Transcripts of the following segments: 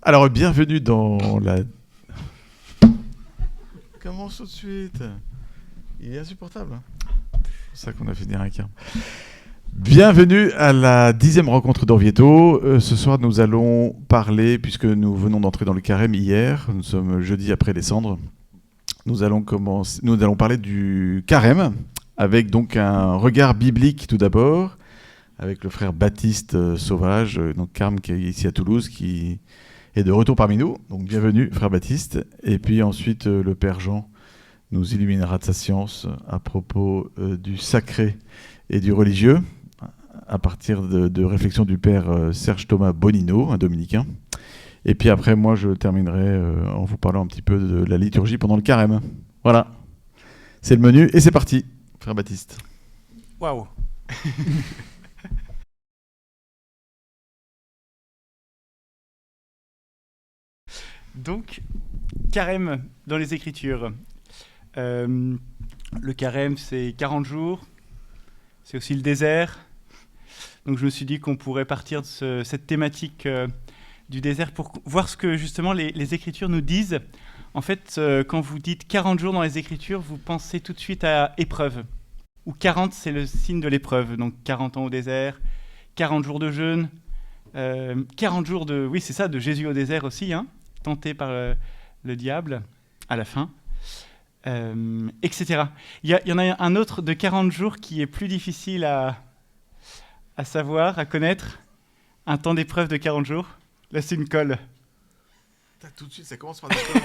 Alors, bienvenue dans la... Comment tout de suite? Il est insupportable. C'est ça qu'on a fait dire un quart. Bienvenue à la 10e rencontre d'Orvieto. Ce soir, nous allons parler, puisque nous venons d'entrer dans le carême hier, nous sommes jeudi après les cendres, nous allons parler du carême, avec donc un regard biblique tout d'abord, avec le frère Baptiste Sauvage, donc Carme qui est ici à Toulouse, qui est de retour parmi nous. Donc bienvenue, frère Baptiste. Et puis ensuite, le père Jean nous illuminera de sa science à propos du sacré et du religieux, à partir de réflexions du père Serge Thomas Bonino, un dominicain. Et puis après, moi, je terminerai en vous parlant un petit peu de la liturgie pendant le carême. Voilà, c'est le menu et c'est parti, frère Baptiste. Waouh. Donc, carême dans les Écritures. Le carême, c'est 40 jours. C'est aussi le désert. Donc, je me suis dit qu'on pourrait partir de cette thématique du désert pour voir ce que, justement, les Écritures nous disent. En fait, quand vous dites 40 jours dans les Écritures, vous pensez tout de suite à épreuve. Ou 40, c'est le signe de l'épreuve. Donc, 40 ans au désert, 40 jours de jeûne, 40 jours de... Oui, c'est ça, de Jésus au désert aussi, hein, tenté par le diable à la fin, etc. Il y en a un autre de 40 jours qui est plus difficile à savoir, à connaître. Un temps d'épreuve de 40 jours. Là, c'est une colle. Tout de suite, ça commence par des colles.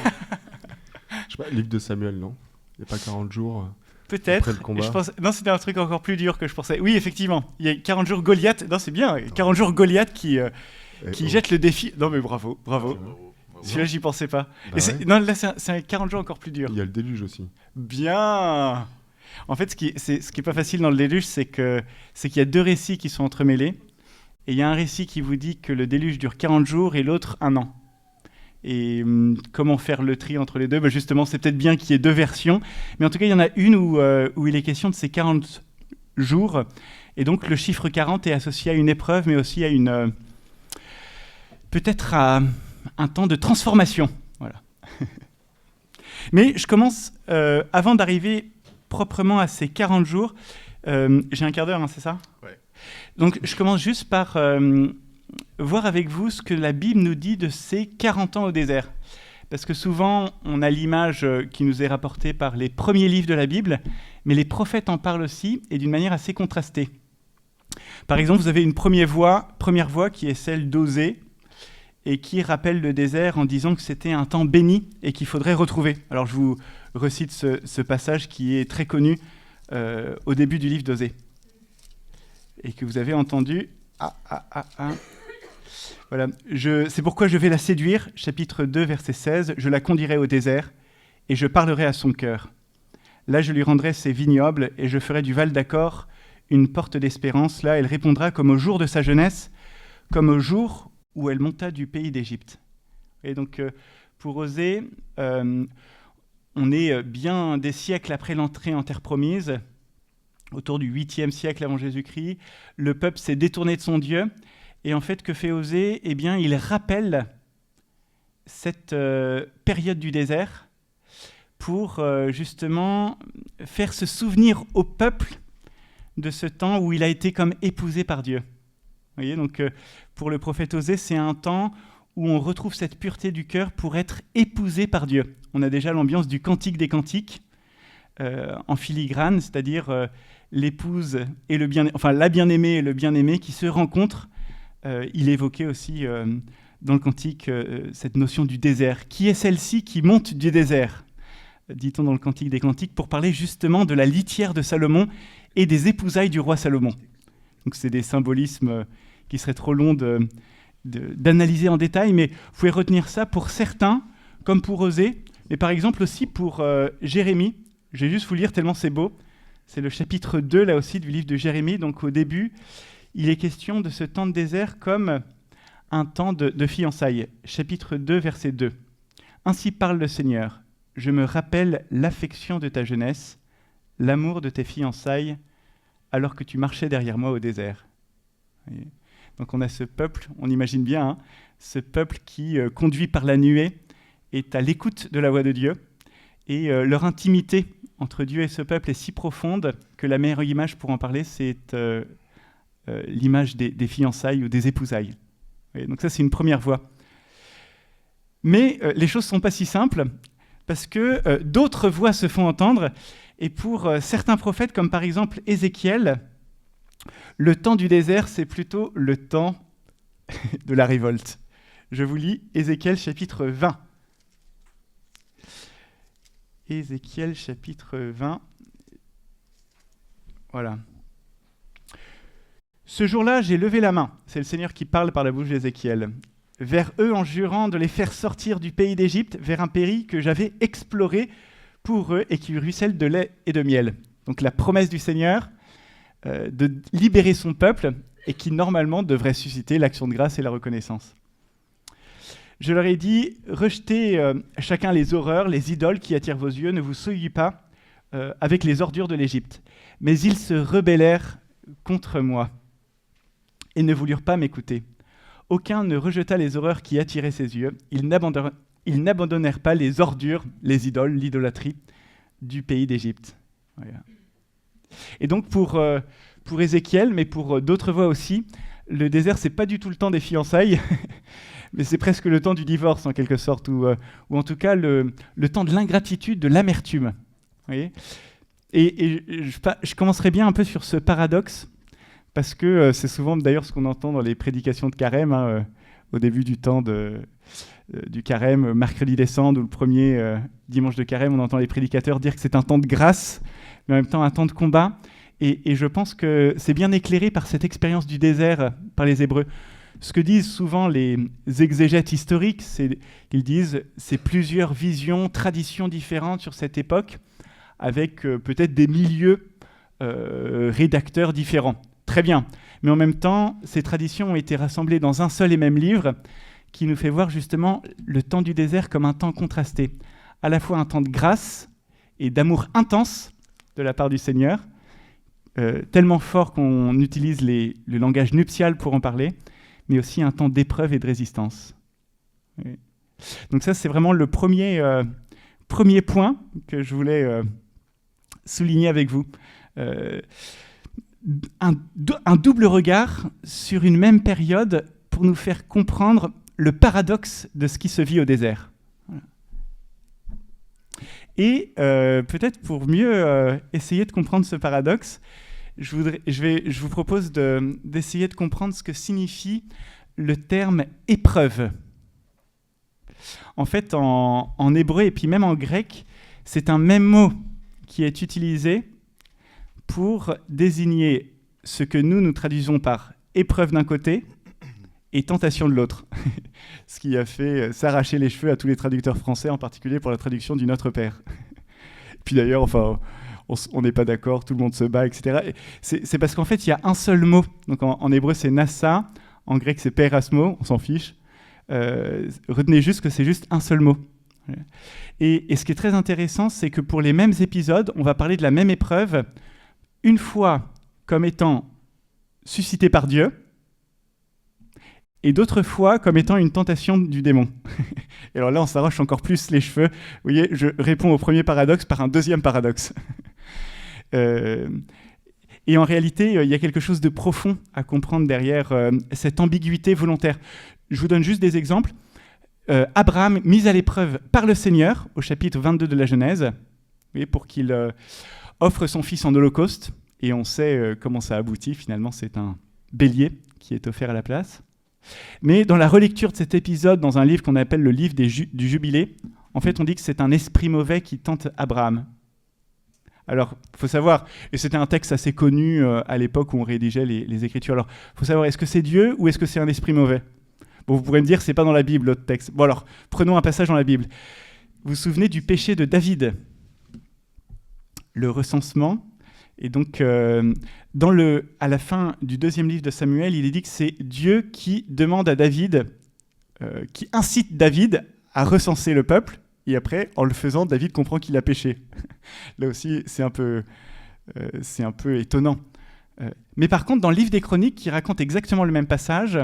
Je sais pas, livre de Samuel, non? Il n'y a pas 40 jours Peut-être. après le combat. Non, c'était un truc encore plus dur que je pensais. Oui, effectivement. Il y a 40 jours Goliath. Non, c'est bien. 40 jours Goliath qui jette le défi. Non, mais bravo. Celui-là, j'y pensais pas. Bah ouais. Non, là, c'est un 40 jours encore plus dur. Il y a le déluge aussi. Bien. En fait, ce qui est pas facile dans le déluge, c'est qu'il y a deux récits qui sont entremêlés. Et il y a un récit qui vous dit que le déluge dure 40 jours et l'autre 1 an. Et comment faire le tri entre les deux? Justement, c'est peut-être bien qu'il y ait deux versions. Mais en tout cas, il y en a une où il est question de ces 40 jours. Et donc, le chiffre 40 est associé à une épreuve, mais aussi à peut-être à un temps de transformation. Voilà. Mais je commence, avant d'arriver proprement à ces 40 jours, j'ai un quart d'heure, hein, c'est ça? Ouais. Donc, je commence juste par voir avec vous ce que la Bible nous dit de ces 40 ans au désert. Parce que souvent, on a l'image qui nous est rapportée par les premiers livres de la Bible, mais les prophètes en parlent aussi, et d'une manière assez contrastée. Par exemple, vous avez une première voix qui est celle d'Osée, et qui rappelle le désert en disant que c'était un temps béni et qu'il faudrait retrouver. Alors, je vous recite ce passage qui est très connu au début du livre d'Osée, et que vous avez entendu. Voilà. C'est pourquoi je vais la séduire, chapitre 2, verset 16. Je la conduirai au désert, et je parlerai à son cœur. Là, je lui rendrai ses vignobles, et je ferai du Val d'Accord une porte d'espérance. Là, elle répondra comme au jour de sa jeunesse, comme au jour où elle monta du pays d'Égypte. Et donc, pour Osée, on est bien des siècles après l'entrée en terre promise, autour du 8e siècle avant Jésus-Christ. Le peuple s'est détourné de son Dieu. Et en fait, que fait Osée? Eh bien, il rappelle cette période du désert pour justement faire se souvenir au peuple de ce temps où il a été comme épousé par Dieu. Vous voyez, donc pour le prophète Osée, c'est un temps où on retrouve cette pureté du cœur pour être épousé par Dieu. On a déjà l'ambiance du Cantique des Cantiques en filigrane, c'est-à-dire l'épouse et la bien-aimée et le bien-aimé qui se rencontrent. Il évoquait aussi dans le Cantique cette notion du désert. Qui est celle-ci qui monte du désert, dit-on dans le Cantique des Cantiques, pour parler justement de la litière de Salomon et des épousailles du roi Salomon. Donc c'est des symbolismes qui seraient trop longs d'analyser en détail, mais vous pouvez retenir ça pour certains, comme pour Osée, mais par exemple aussi pour Jérémie. Je vais juste vous lire tellement c'est beau. C'est le chapitre 2, là aussi, du livre de Jérémie. Donc au début, il est question de ce temps de désert comme un temps de fiançailles. Chapitre 2, verset 2. « Ainsi parle le Seigneur. Je me rappelle l'affection de ta jeunesse, l'amour de tes fiançailles, alors que tu marchais derrière moi au désert. » Donc on a ce peuple, on imagine bien, ce peuple qui, conduit par la nuée, est à l'écoute de la voix de Dieu. Et leur intimité entre Dieu et ce peuple est si profonde que la meilleure image pour en parler, c'est l'image des fiançailles ou des épousailles. Et donc ça, c'est une première voie. Mais les choses ne sont pas si simples, parce que d'autres voix se font entendre, et pour certains prophètes, comme par exemple Ézéchiel, le temps du désert, c'est plutôt le temps de la révolte. Je vous lis Ézéchiel chapitre 20. Ézéchiel chapitre 20. Voilà. Ce jour-là, j'ai levé la main, c'est le Seigneur qui parle par la bouche d'Ézéchiel, vers eux en jurant de les faire sortir du pays d'Égypte vers un pays que j'avais exploré pour eux et qui ruisselle de lait et de miel. Donc la promesse du Seigneur de libérer son peuple et qui normalement devrait susciter l'action de grâce et la reconnaissance. Je leur ai dit, rejetez chacun les horreurs, les idoles qui attirent vos yeux, ne vous souillez pas avec les ordures de l'Égypte. Mais ils se rebellèrent contre moi et ne voulurent pas m'écouter. Aucun ne rejeta les horreurs qui attiraient ses yeux. Ils n'abandonnèrent pas les ordures, les idoles, l'idolâtrie du pays d'Égypte. Voilà. Et donc pour Ézéchiel, mais pour d'autres voix aussi, le désert, c'est pas du tout le temps des fiançailles, mais c'est presque le temps du divorce en quelque sorte, ou en tout cas le temps de l'ingratitude, de l'amertume. Vous voyez ? Et je commencerai bien un peu sur ce paradoxe, parce que c'est souvent d'ailleurs ce qu'on entend dans les prédications de carême, au début du temps du carême, mercredi des cendres, ou le premier dimanche de carême, on entend les prédicateurs dire que c'est un temps de grâce, mais en même temps un temps de combat. Et je pense que c'est bien éclairé par cette expérience du désert par les Hébreux. Ce que disent souvent les exégètes historiques, c'est qu'ils disent c'est plusieurs visions, traditions différentes sur cette époque, avec peut-être des milieux rédacteurs différents. Très bien. Mais en même temps, ces traditions ont été rassemblées dans un seul et même livre qui nous fait voir justement le temps du désert comme un temps contrasté. À la fois un temps de grâce et d'amour intense de la part du Seigneur, tellement fort qu'on utilise le langage nuptial pour en parler, mais aussi un temps d'épreuve et de résistance. Oui. Donc ça, c'est vraiment le premier point que je voulais souligner avec vous. Un double regard sur une même période pour nous faire comprendre le paradoxe de ce qui se vit au désert. Voilà. Et peut-être pour mieux essayer de comprendre ce paradoxe, je vous propose d'essayer de comprendre ce que signifie le terme « épreuve ». En fait, en hébreu et puis même en grec, c'est un même mot qui est utilisé pour désigner ce que nous traduisons par « épreuve » d'un côté et « tentation » de l'autre. Ce qui a fait s'arracher les cheveux à tous les traducteurs français, en particulier pour la traduction du Notre Père. Puis d'ailleurs, enfin, on n'est pas d'accord, tout le monde se bat, etc. C'est parce qu'en fait, il y a un seul mot. Donc en hébreu, c'est nassa, en grec, c'est perasmo, on s'en fiche. Retenez juste que c'est juste un seul mot. Et ce qui est très intéressant, c'est que pour les mêmes épisodes, on va parler de la même épreuve, une fois comme étant suscitée par Dieu, et d'autres fois comme étant une tentation du démon. Et alors là, on s'arrache encore plus les cheveux. Vous voyez, je réponds au premier paradoxe par un deuxième paradoxe. Et en réalité, il y a quelque chose de profond à comprendre derrière cette ambiguïté volontaire. Je vous donne juste des exemples. Abraham, mis à l'épreuve par le Seigneur, au chapitre 22 de la Genèse, vous voyez, pour qu'il offre son fils en holocauste. Et on sait comment ça aboutit. Finalement, c'est un bélier qui est offert à la place. Mais dans la relecture de cet épisode, dans un livre qu'on appelle le livre du Jubilé, en fait, on dit que c'est un esprit mauvais qui tente Abraham. Alors, il faut savoir, et c'était un texte assez connu à l'époque où on rédigeait les Écritures, alors il faut savoir, est-ce que c'est Dieu ou est-ce que c'est un esprit mauvais ? Bon, vous pourrez me dire, c'est pas dans la Bible, l'autre texte. Bon alors, prenons un passage dans la Bible. Vous vous souvenez du péché de David ? Le recensement. Et donc, à la fin du 2e livre de Samuel, il est dit que c'est Dieu qui demande à David, qui incite David à recenser le peuple, et après, en le faisant, David comprend qu'il a péché. Là aussi, c'est un peu étonnant. Mais par contre, dans le livre des Chroniques, qui raconte exactement le même passage,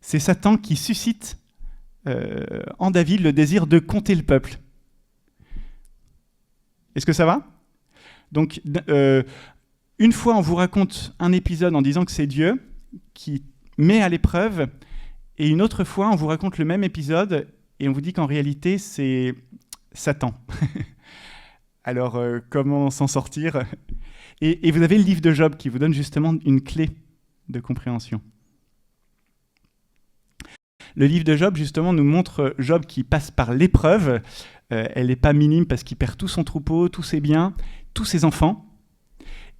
c'est Satan qui suscite en David le désir de compter le peuple. Est-ce que ça va ? Donc, une fois, on vous raconte un épisode en disant que c'est Dieu qui met à l'épreuve, et une autre fois, on vous raconte le même épisode et on vous dit qu'en réalité, c'est Satan. Alors, comment s'en sortir ? Et vous avez le livre de Job qui vous donne justement une clé de compréhension. Le livre de Job, justement, nous montre Job qui passe par l'épreuve. Elle n'est pas minime parce qu'il perd tout son troupeau, tous ses biens, tous ses enfants.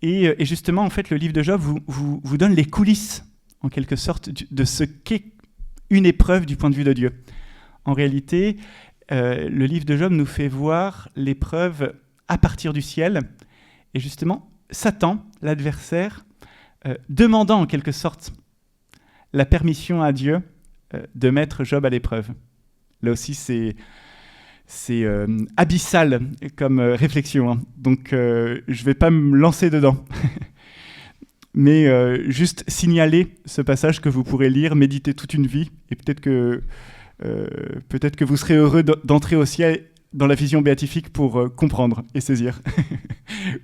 Et justement, en fait, le livre de Job vous donne les coulisses, en quelque sorte, de ce qu'est une épreuve du point de vue de Dieu. En réalité, le livre de Job nous fait voir l'épreuve à partir du ciel. Et justement, Satan, l'adversaire, demandant en quelque sorte la permission à Dieu de mettre Job à l'épreuve. Là aussi, c'est abyssal comme réflexion, hein. Donc je ne vais pas me lancer dedans. Mais juste signaler ce passage que vous pourrez lire, méditer toute une vie, et peut-être que vous serez heureux d'entrer au ciel dans la vision béatifique pour comprendre et saisir,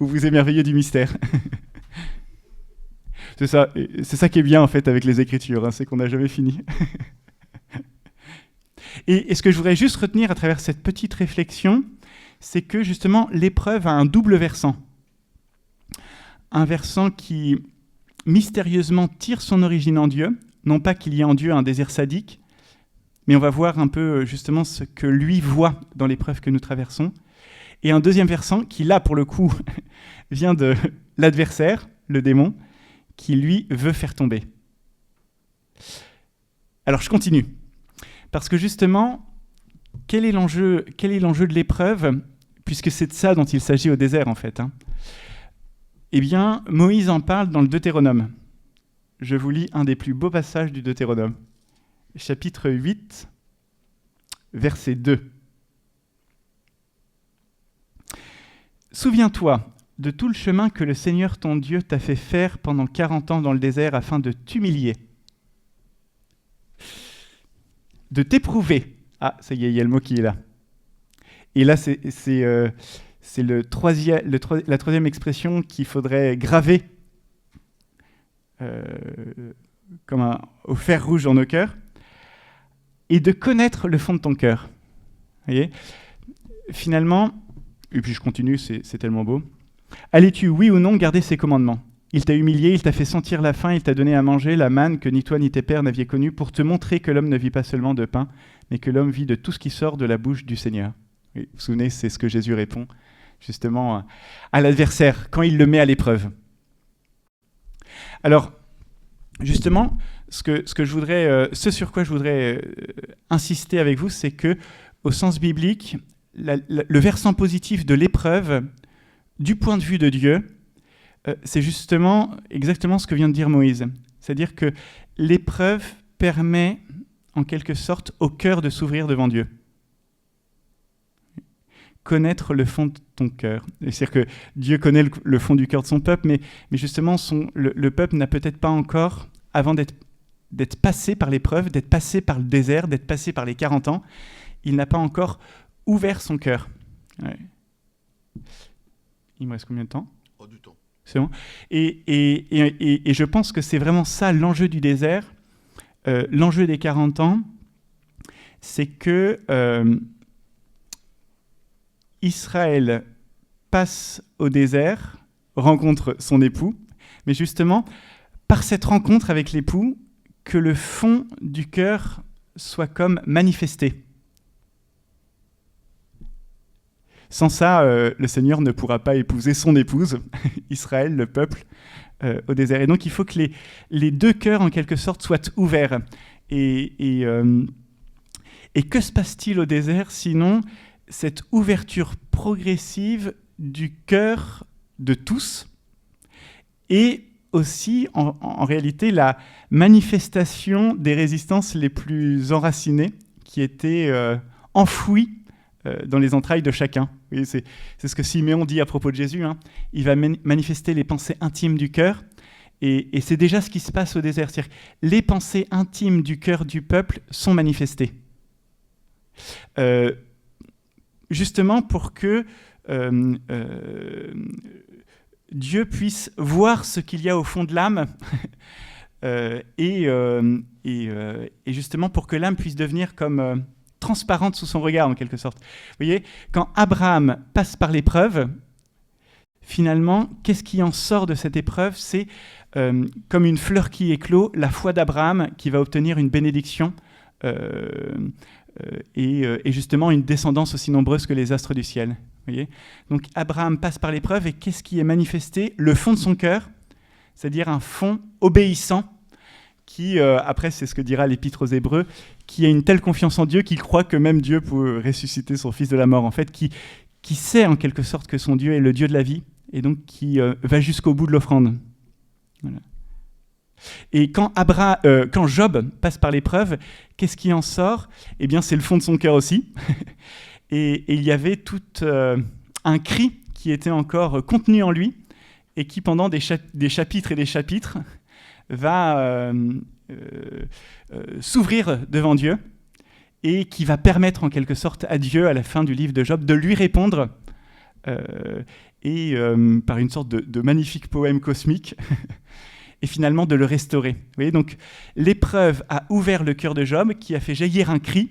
ou vous émerveiller du mystère. C'est ça qui est bien en fait avec les Écritures, hein, c'est qu'on n'a jamais fini. Et ce que je voudrais juste retenir à travers cette petite réflexion, c'est que justement l'épreuve a un double versant. Un versant qui mystérieusement tire son origine en Dieu, non pas qu'il y ait en Dieu un désir sadique, mais on va voir un peu justement ce que lui voit dans l'épreuve que nous traversons. Et un deuxième versant qui là pour le coup vient de l'adversaire, le démon, qui lui veut faire tomber. Alors je continue. Parce que justement, quel est l'enjeu de l'épreuve, puisque c'est de ça dont il s'agit au désert en fait, hein. Eh bien, Moïse en parle dans le Deutéronome. Je vous lis un des plus beaux passages du Deutéronome. Chapitre 8, verset 2. « Souviens-toi de tout le chemin que le Seigneur ton Dieu t'a fait faire pendant 40 ans dans le désert afin de t'humilier, de t'éprouver. » Ah, ça y est, il y a le mot qui est là. Et là, c'est la troisième expression qu'il faudrait graver au fer rouge dans nos cœurs. Et de connaître le fond de ton cœur. Vous voyez ? Finalement, et puis je continue, c'est tellement beau. Allais-tu, oui ou non, garder ses commandements ? Il t'a humilié, il t'a fait sentir la faim, il t'a donné à manger la manne que ni toi ni tes pères n'aviez connue pour te montrer que l'homme ne vit pas seulement de pain, mais que l'homme vit de tout ce qui sort de la bouche du Seigneur. Et vous vous souvenez, c'est ce que Jésus répond justement à l'adversaire quand il le met à l'épreuve. Alors, justement, ce sur quoi je voudrais insister avec vous, c'est que, au sens biblique, le versant positif de l'épreuve, du point de vue de Dieu, c'est justement exactement ce que vient de dire Moïse. C'est-à-dire que l'épreuve permet, en quelque sorte, au cœur de s'ouvrir devant Dieu. Connaître le fond de ton cœur. C'est-à-dire que Dieu connaît le fond du cœur de son peuple, mais justement, le peuple n'a peut-être pas encore, avant d'être passé par l'épreuve, d'être passé par le désert, d'être passé par les 40 ans, il n'a pas encore ouvert son cœur. Ouais. Il me reste combien de temps ? Oh, du temps. C'est bon. Et je pense que c'est vraiment ça l'enjeu du désert, l'enjeu des 40 ans, c'est que Israël passe au désert, rencontre son époux, mais justement, par cette rencontre avec l'époux, que le fond du cœur soit comme manifesté. Sans ça, le Seigneur ne pourra pas épouser son épouse, Israël, le peuple, au désert. Et donc, il faut que les deux cœurs, en quelque sorte, soient ouverts. Et que se passe-t-il au désert, sinon cette ouverture progressive du cœur de tous, et aussi, en réalité, la manifestation des résistances les plus enracinées qui étaient enfouies dans les entrailles de chacun. Oui, c'est ce que Siméon dit à propos de Jésus, hein. Il va manifester les pensées intimes du cœur, Et c'est déjà ce qui se passe au désert. C'est-à-dire que les pensées intimes du cœur du peuple sont manifestées. Justement pour que Dieu puisse voir ce qu'il y a au fond de l'âme et justement pour que l'âme puisse devenir comme transparente sous son regard en quelque sorte. Vous voyez, quand Abraham passe par l'épreuve, finalement, qu'est-ce qui en sort de cette épreuve? C'est comme une fleur qui éclot, la foi d'Abraham qui va obtenir une bénédiction et justement une descendance aussi nombreuse que les astres du ciel. Voyez, donc Abraham passe par l'épreuve et qu'est-ce qui est manifesté? Le fond de son cœur, c'est-à-dire un fond obéissant qui, après c'est ce que dira l'Épître aux Hébreux, qui a une telle confiance en Dieu qu'il croit que même Dieu peut ressusciter son fils de la mort, en fait, qui sait en quelque sorte que son Dieu est le Dieu de la vie et donc qui va jusqu'au bout de l'offrande. Voilà. Et quand Job passe par l'épreuve, qu'est-ce qui en sort? Eh bien, c'est le fond de son cœur aussi. et il y avait tout un cri qui était encore contenu en lui et qui, pendant des chapitres et des chapitres, va s'ouvrir devant Dieu et qui va permettre en quelque sorte à Dieu, à la fin du livre de Job, de lui répondre par une sorte de magnifique poème cosmique et finalement de le restaurer. Vous voyez, donc l'épreuve a ouvert le cœur de Job qui a fait jaillir un cri,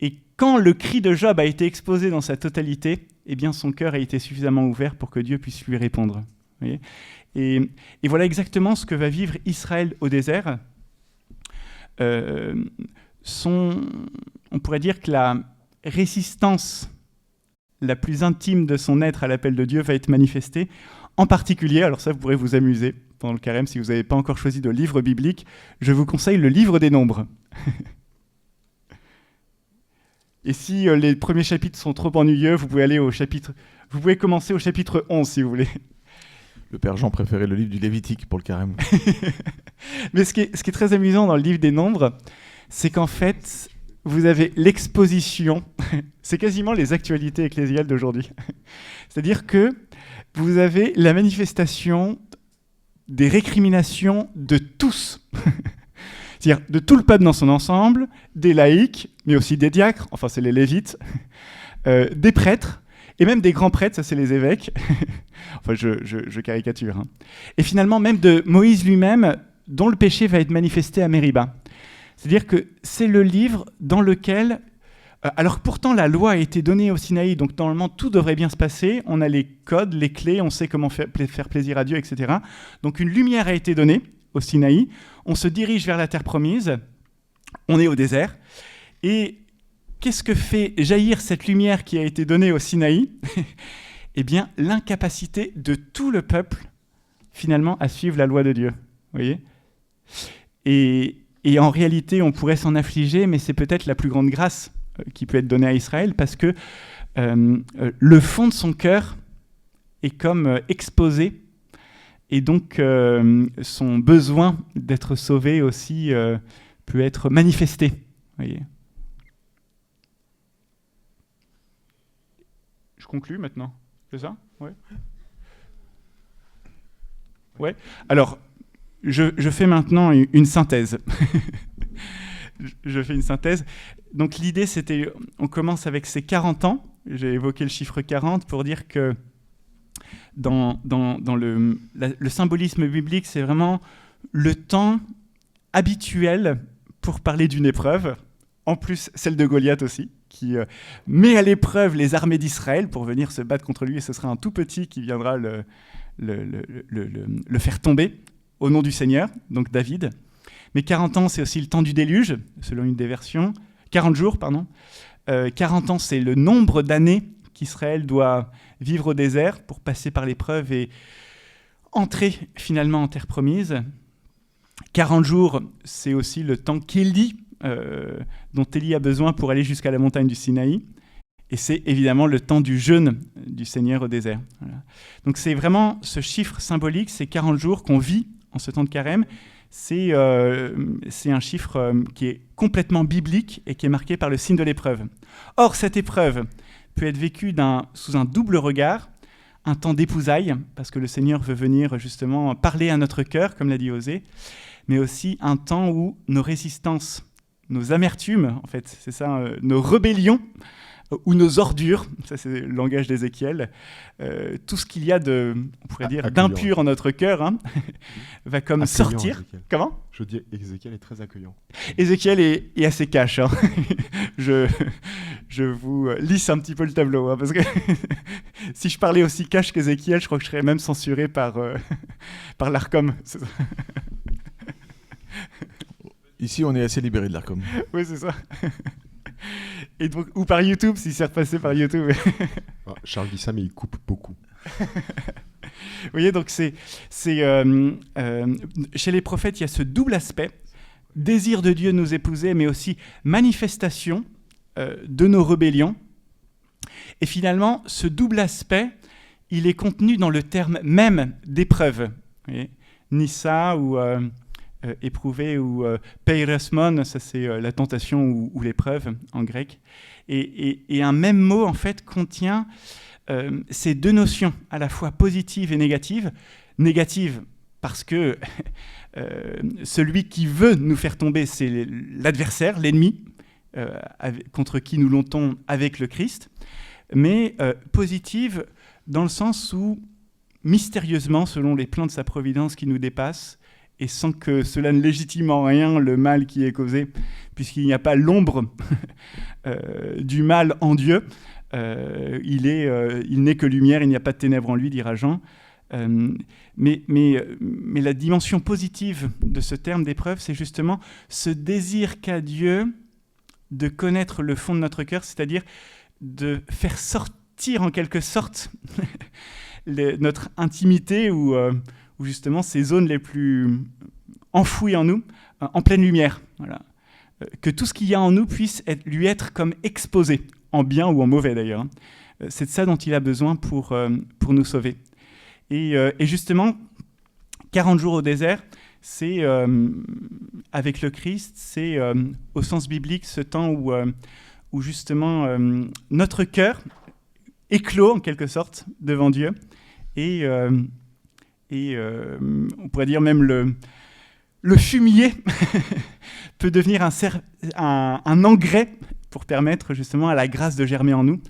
et quand le cri de Job a été exposé dans sa totalité, eh bien son cœur a été suffisamment ouvert pour que Dieu puisse lui répondre. Vous voyez, et voilà exactement ce que va vivre Israël au désert. On pourrait dire que la résistance la plus intime de son être à l'appel de Dieu va être manifestée. En particulier, alors ça vous pourrez vous amuser pendant le carême, si vous n'avez pas encore choisi de livre biblique, je vous conseille le livre des Nombres. Et si les premiers chapitres sont trop ennuyeux, vous pouvez commencer au chapitre 11 si vous voulez. Le père Jean préférait le livre du Lévitique pour le carême. Mais ce qui est très amusant dans le livre des Nombres, c'est qu'en fait, vous avez l'exposition, c'est quasiment les actualités ecclésiales d'aujourd'hui. C'est-à-dire que vous avez la manifestation des récriminations de tous. C'est-à-dire de tout le peuple dans son ensemble, des laïcs, mais aussi des diacres, enfin c'est les lévites, des prêtres, et même des grands prêtres, ça c'est les évêques. Enfin je caricature. Hein. Et finalement même de Moïse lui-même, dont le péché va être manifesté à Mériba. C'est-à-dire que c'est le livre dans lequel, alors pourtant la loi a été donnée au Sinaï, donc normalement tout devrait bien se passer, on a les codes, les clés, on sait comment faire plaisir à Dieu, etc. Donc une lumière a été donnée au Sinaï, on se dirige vers la terre promise, on est au désert, et qu'est-ce que fait jaillir cette lumière qui a été donnée au Sinaï? Eh bien, l'incapacité de tout le peuple, finalement, à suivre la loi de Dieu. Vous voyez ? Et en réalité, on pourrait s'en affliger, mais c'est peut-être la plus grande grâce qui peut être donnée à Israël, parce que le fond de son cœur est comme exposé, et donc son besoin d'être sauvé aussi peut être manifesté. Vous voyez ? Je conclue maintenant, c'est ça ? Ouais. Ouais. Alors, je fais maintenant une synthèse. Je fais une synthèse. Donc l'idée, c'était, on commence avec ces 40 ans. J'ai évoqué le chiffre 40 pour dire que dans le symbolisme biblique, c'est vraiment le temps habituel pour parler d'une épreuve, en plus celle de Goliath aussi, qui met à l'épreuve les armées d'Israël pour venir se battre contre lui, et ce sera un tout petit qui viendra le faire tomber au nom du Seigneur, donc David. Mais 40 ans, c'est aussi le temps du déluge, selon une des versions. 40 jours, pardon. 40 ans, c'est le nombre d'années qu'Israël doit vivre au désert pour passer par l'épreuve et entrer finalement en terre promise. 40 jours, c'est aussi le temps dont Élie a besoin pour aller jusqu'à la montagne du Sinaï. Et c'est évidemment le temps du jeûne du Seigneur au désert. Voilà. Donc c'est vraiment ce chiffre symbolique, ces 40 jours qu'on vit en ce temps de carême. C'est un chiffre qui est complètement biblique et qui est marqué par le signe de l'épreuve. Or, cette épreuve peut être vécue sous un double regard, un temps d'épousailles, parce que le Seigneur veut venir justement parler à notre cœur, comme l'a dit Osée, mais aussi un temps où nos résistances, nos amertumes, en fait, c'est ça, nos rébellions, ou nos ordures, ça c'est le langage d'Ézéchiel, tout ce qu'il y a de, on pourrait dire, d'impur en notre cœur, hein, va comme accueillant, sortir. Ézéchiel. Comment ? Je dis, Ézéchiel est très accueillant. Ézéchiel est assez cash. Hein. je vous lisse un petit peu le tableau, hein, parce que si je parlais aussi cash qu'Ézéchiel, je crois que je serais même censuré par l'Arcom. Ici, on est assez libéré de l'Arcom. Oui, c'est ça. Et donc, ou par YouTube, s'il s'est repassé par YouTube. Charles dit ça, mais il coupe beaucoup. Vous voyez, donc chez les prophètes, il y a ce double aspect, désir de Dieu de nous épouser, mais aussi manifestation de nos rébellions. Et finalement, ce double aspect, il est contenu dans le terme même d'épreuve. Vous voyez, Nissa ou éprouver ou peiresmon, ça c'est la tentation ou l'épreuve en grec. Et un même mot, en fait, contient ces deux notions, à la fois positive et négative. Négative parce que celui qui veut nous faire tomber, c'est l'adversaire, l'ennemi, contre qui nous luttons avec le Christ. Mais positive dans le sens où, mystérieusement, selon les plans de sa providence qui nous dépassent, et sans que cela ne légitime en rien le mal qui est causé, puisqu'il n'y a pas l'ombre du mal en Dieu, il n'est que lumière, il n'y a pas de ténèbres en lui, dira Jean. Mais la dimension positive de ce terme d'épreuve, c'est justement ce désir qu'a Dieu de connaître le fond de notre cœur, c'est-à-dire de faire sortir en quelque sorte notre intimité ou justement ces zones les plus enfouies en nous, en pleine lumière. Voilà. Que tout ce qu'il y a en nous puisse lui être comme exposé, en bien ou en mauvais d'ailleurs. Hein. C'est de ça dont il a besoin pour nous sauver. Et justement, 40 jours au désert, c'est, avec le Christ, c'est au sens biblique ce temps où justement notre cœur éclot en quelque sorte devant Dieu et on pourrait dire même le fumier peut devenir un engrais pour permettre justement à la grâce de germer en nous.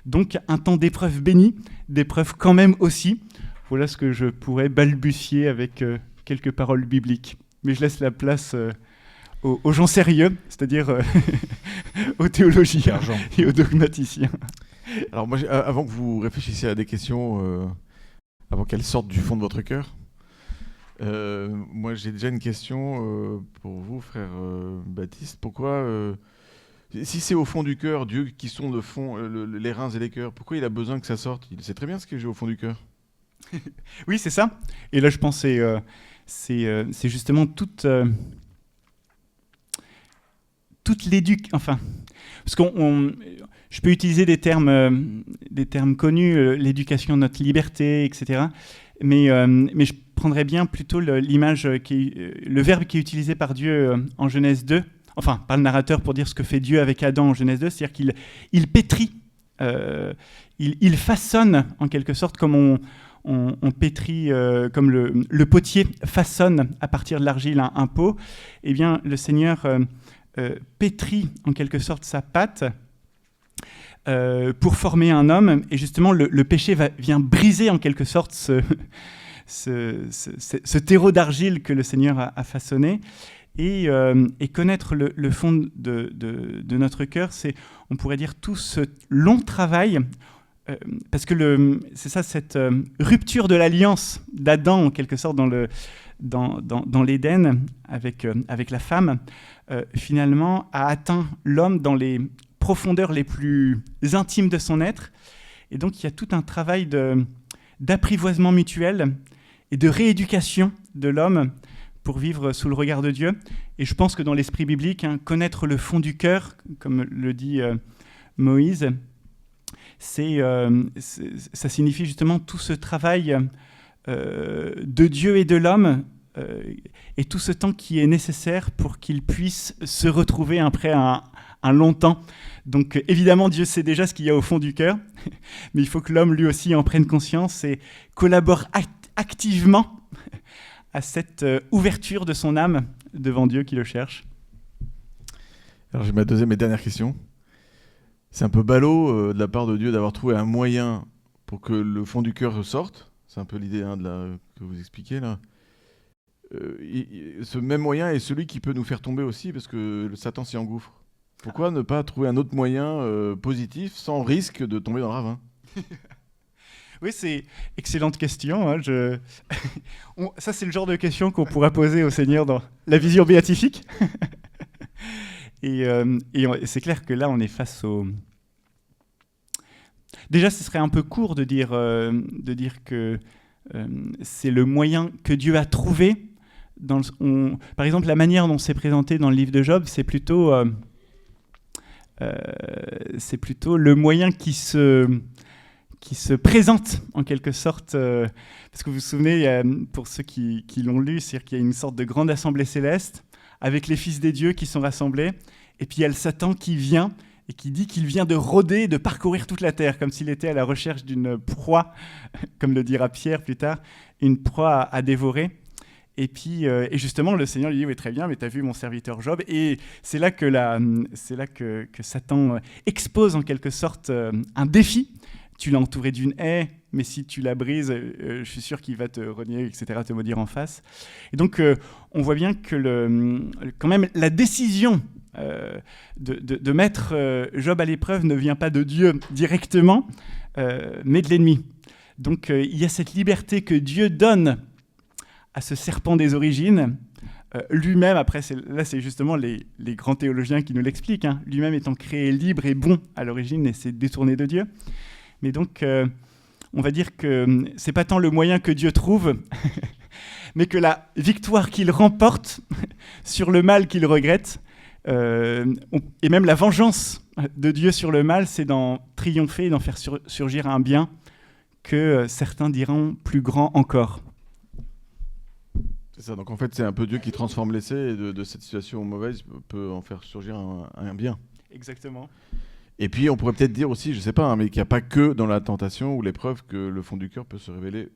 Donc un temps d'épreuve béni, d'épreuve quand même aussi. Voilà ce que je pourrais balbutier avec quelques paroles bibliques. Mais je laisse la place aux gens sérieux, c'est-à-dire aux théologiens et aux dogmaticiens. Alors moi, avant que vous réfléchissiez à des questions, avant qu'elles sortent du fond de votre cœur, moi j'ai déjà une question pour vous, frère Baptiste. Pourquoi, si c'est au fond du cœur, Dieu qui sonde le fond, les reins et les cœurs, pourquoi il a besoin que ça sorte? Il sait très bien ce que j'ai au fond du cœur. Oui, c'est ça. Et là, je pense que c'est justement toute l'éducation. Enfin, parce je peux utiliser des termes connus, l'éducation de notre liberté, etc. Mais je prendrais bien plutôt l'image, le verbe qui est utilisé par Dieu en Genèse 2, enfin par le narrateur pour dire ce que fait Dieu avec Adam en Genèse 2, c'est-à-dire qu'il pétrit, il façonne en quelque sorte comme on pétrit, comme le potier façonne à partir de l'argile un pot. Eh bien, le Seigneur pétrit en quelque sorte sa pâte pour former un homme, et justement le péché vient briser en quelque sorte ce terreau d'argile que le Seigneur a façonné, et connaître le fond de notre cœur, c'est, on pourrait dire, tout ce long travail, parce que c'est ça, cette rupture de l'alliance d'Adam en quelque sorte dans l'Éden avec la femme, finalement a atteint l'homme dans les profondeurs les plus intimes de son être. Et donc il y a tout un travail d'apprivoisement mutuel et de rééducation de l'homme pour vivre sous le regard de Dieu. Et je pense que dans l'esprit biblique, connaître le fond du cœur, comme le dit Moïse, ça signifie justement tout ce travail de Dieu et de l'homme et tout ce temps qui est nécessaire pour qu'il puisse se retrouver après un long temps. Donc évidemment, Dieu sait déjà ce qu'il y a au fond du cœur, mais il faut que l'homme lui aussi en prenne conscience et collabore activement à cette ouverture de son âme devant Dieu qui le cherche. Alors j'ai ma deuxième et dernière question. C'est un peu ballot de la part de Dieu d'avoir trouvé un moyen pour que le fond du cœur ressorte. C'est un peu l'idée que vous expliquez là. Ce même moyen est celui qui peut nous faire tomber aussi parce que le Satan s'y engouffre. Pourquoi ne pas trouver un autre moyen positif sans risque de tomber dans le ravin? Oui, c'est excellente question. Hein, ça, c'est le genre de question qu'on pourra poser au Seigneur dans la vision béatifique. et c'est clair que là, on est face au... Déjà, ce serait un peu court de dire que c'est le moyen que Dieu a trouvé. Par exemple, la manière dont c'est présenté dans le livre de Job, c'est plutôt le moyen qui se présente en quelque sorte, parce que vous vous souvenez, pour ceux qui l'ont lu, c'est-à-dire qu'il y a une sorte de grande assemblée céleste avec les fils des dieux qui sont rassemblés, et puis il y a le Satan qui vient et qui dit qu'il vient de rôder, de parcourir toute la terre, comme s'il était à la recherche d'une proie, comme le dira Pierre plus tard, une proie à dévorer. Et puis, et justement, le Seigneur lui dit « Oui, très bien, mais tu as vu mon serviteur Job ?» Et c'est là que Satan expose en quelque sorte un défi. Tu l'as entouré d'une haie, mais si tu la brises, je suis sûr qu'il va te renier, etc., te maudire en face. Et donc, on voit bien que quand même la décision de mettre Job à l'épreuve ne vient pas de Dieu directement, mais de l'ennemi. Donc, il y a cette liberté que Dieu donne à ce serpent des origines, lui-même, après, c'est justement les grands théologiens qui nous l'expliquent, hein, lui-même étant créé libre et bon à l'origine et s'est détourné de Dieu. Mais donc, on va dire que c'est pas tant le moyen que Dieu trouve, mais que la victoire qu'il remporte sur le mal qu'il regrette, et même la vengeance de Dieu sur le mal, c'est d'en triompher et d'en faire surgir un bien que certains diront plus grand encore. C'est ça, donc en fait c'est un peu Dieu qui transforme l'essai et de cette situation mauvaise peut en faire surgir un bien. Exactement. Et puis on pourrait peut-être dire aussi, je sais pas, hein, mais qu'il n'y a pas que dans la tentation ou l'épreuve que le fond du cœur peut se révéler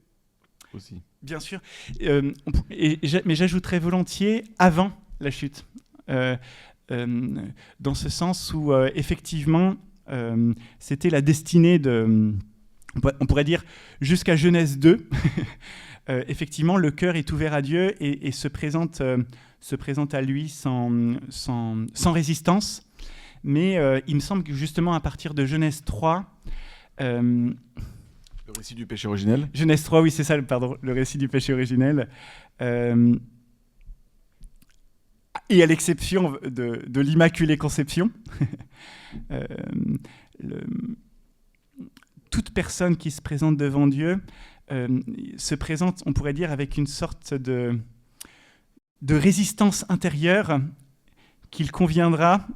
aussi. Bien sûr, mais j'ajouterais volontiers avant la chute, dans ce sens où effectivement c'était la destinée de, on pourrait dire jusqu'à Genèse 2, effectivement le cœur est ouvert à Dieu et se présente à lui sans résistance. Mais il me semble que justement à partir de Genèse 3... le récit du péché originel. Genèse 3, oui, c'est ça, pardon, le récit du péché originel. Et à l'exception de l'Immaculée Conception, toute personne qui se présente devant Dieu se présente, on pourrait dire, avec une sorte de résistance intérieure qu'il conviendra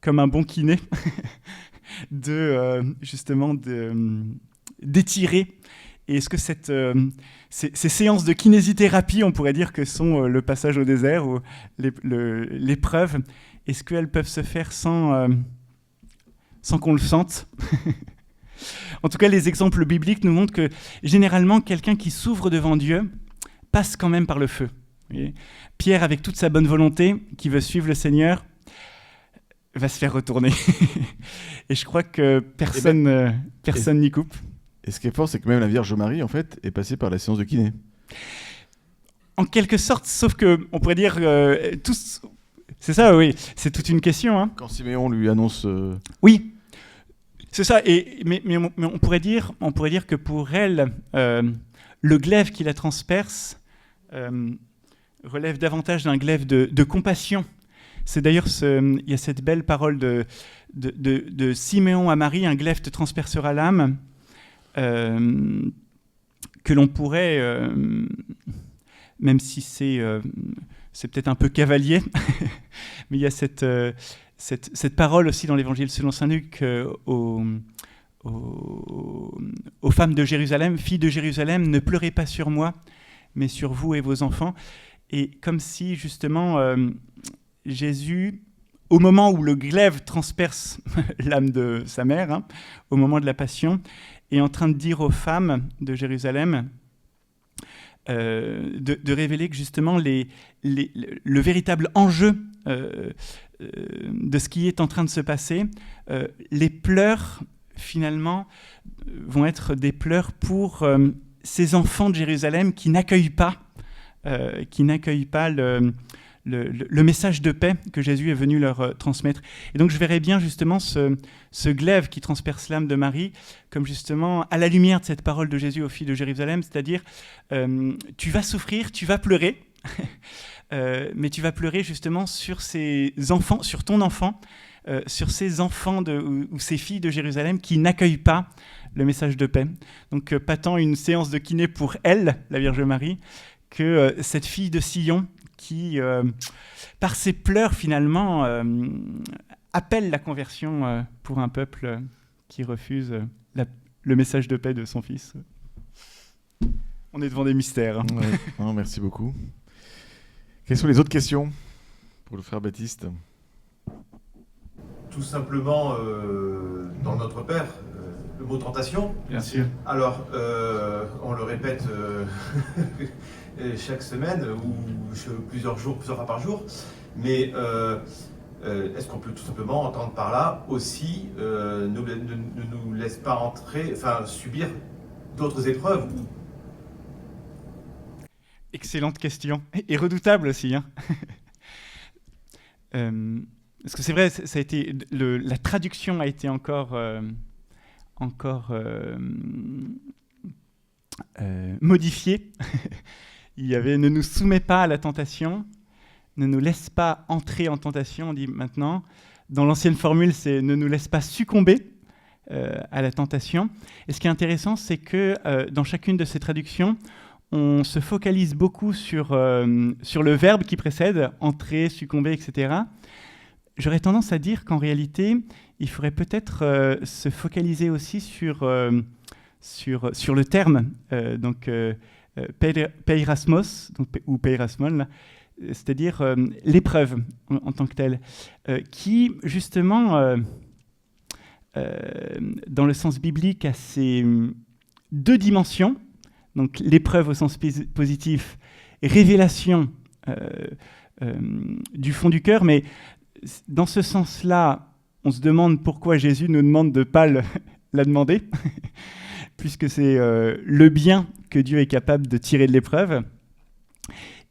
comme un bon kiné, justement d'étirer. Et est-ce que ces séances de kinésithérapie, on pourrait dire que sont le passage au désert ou l'épreuve, est-ce qu'elles peuvent se faire sans qu'on le sente? En tout cas, les exemples bibliques nous montrent que généralement, quelqu'un qui s'ouvre devant Dieu passe quand même par le feu. Pierre, avec toute sa bonne volonté, qui veut suivre le Seigneur, va se faire retourner. Et je crois que personne n'y coupe. Et ce qui est fort, c'est que même la Vierge Marie, en fait, est passée par la séance de kiné. En quelque sorte, sauf que on pourrait dire tous. C'est ça, oui. C'est toute une question. Hein. Quand Siméon lui annonce. Oui, c'est ça. Mais on pourrait dire que pour elle, le glaive qui la transperce relève davantage d'un glaive de compassion. C'est d'ailleurs, il y a cette belle parole de Siméon à Marie, un glaive te transpercera l'âme, que l'on pourrait, même si c'est peut-être un peu cavalier, mais il y a cette parole aussi dans l'Évangile selon saint Luc aux femmes de Jérusalem, filles de Jérusalem, ne pleurez pas sur moi, mais sur vous et vos enfants. Et comme si justement Jésus, au moment où le glaive transperce l'âme de sa mère, hein, au moment de la passion, est en train de dire aux femmes de Jérusalem, de révéler que justement le véritable enjeu de ce qui est en train de se passer, les pleurs finalement vont être des pleurs pour ces enfants de Jérusalem qui n'accueillent pas le message de paix que Jésus est venu leur transmettre. Et donc je verrais bien justement ce glaive qui transperce l'âme de Marie comme justement à la lumière de cette parole de Jésus aux filles de Jérusalem, c'est-à-dire tu vas souffrir, tu vas pleurer, mais tu vas pleurer justement sur ces enfants, sur ton enfant, sur ces enfants ou ces filles de Jérusalem qui n'accueillent pas le message de paix. Donc pas tant une séance de kiné pour elle, la Vierge Marie, que cette fille de Sion qui, par ses pleurs finalement, appelle la conversion pour un peuple qui refuse le message de paix de son fils. On est devant des mystères. Hein. Ouais. Non, merci beaucoup. Quelles sont les autres questions pour le frère Baptiste ? Tout simplement, dans notre Père, le mot tentation. Bien sûr. Alors, on le répète chaque semaine ou plusieurs fois par jour, mais est-ce qu'on peut tout simplement entendre par là aussi ne nous laisse pas subir d'autres épreuves? Excellente question, et redoutable aussi. Hein. Parce que c'est vrai, ça a été la traduction a été encore modifiée. Il y avait « ne nous soumets pas à la tentation », « ne nous laisse pas entrer en tentation », on dit maintenant. Dans l'ancienne formule, c'est « ne nous laisse pas succomber à la tentation ». Et ce qui est intéressant, c'est que dans chacune de ces traductions, on se focalise beaucoup sur le verbe qui précède, entrer, succomber, etc. J'aurais tendance à dire qu'en réalité, il faudrait peut-être se focaliser aussi sur le terme, peirasmos, ou peirasmon, c'est-à-dire l'épreuve en tant que telle, qui justement, dans le sens biblique, a ces deux dimensions. Donc l'épreuve au sens positif, révélation du fond du cœur, mais dans ce sens-là, on se demande pourquoi Jésus nous demande de ne pas la demander, puisque c'est le bien que Dieu est capable de tirer de l'épreuve.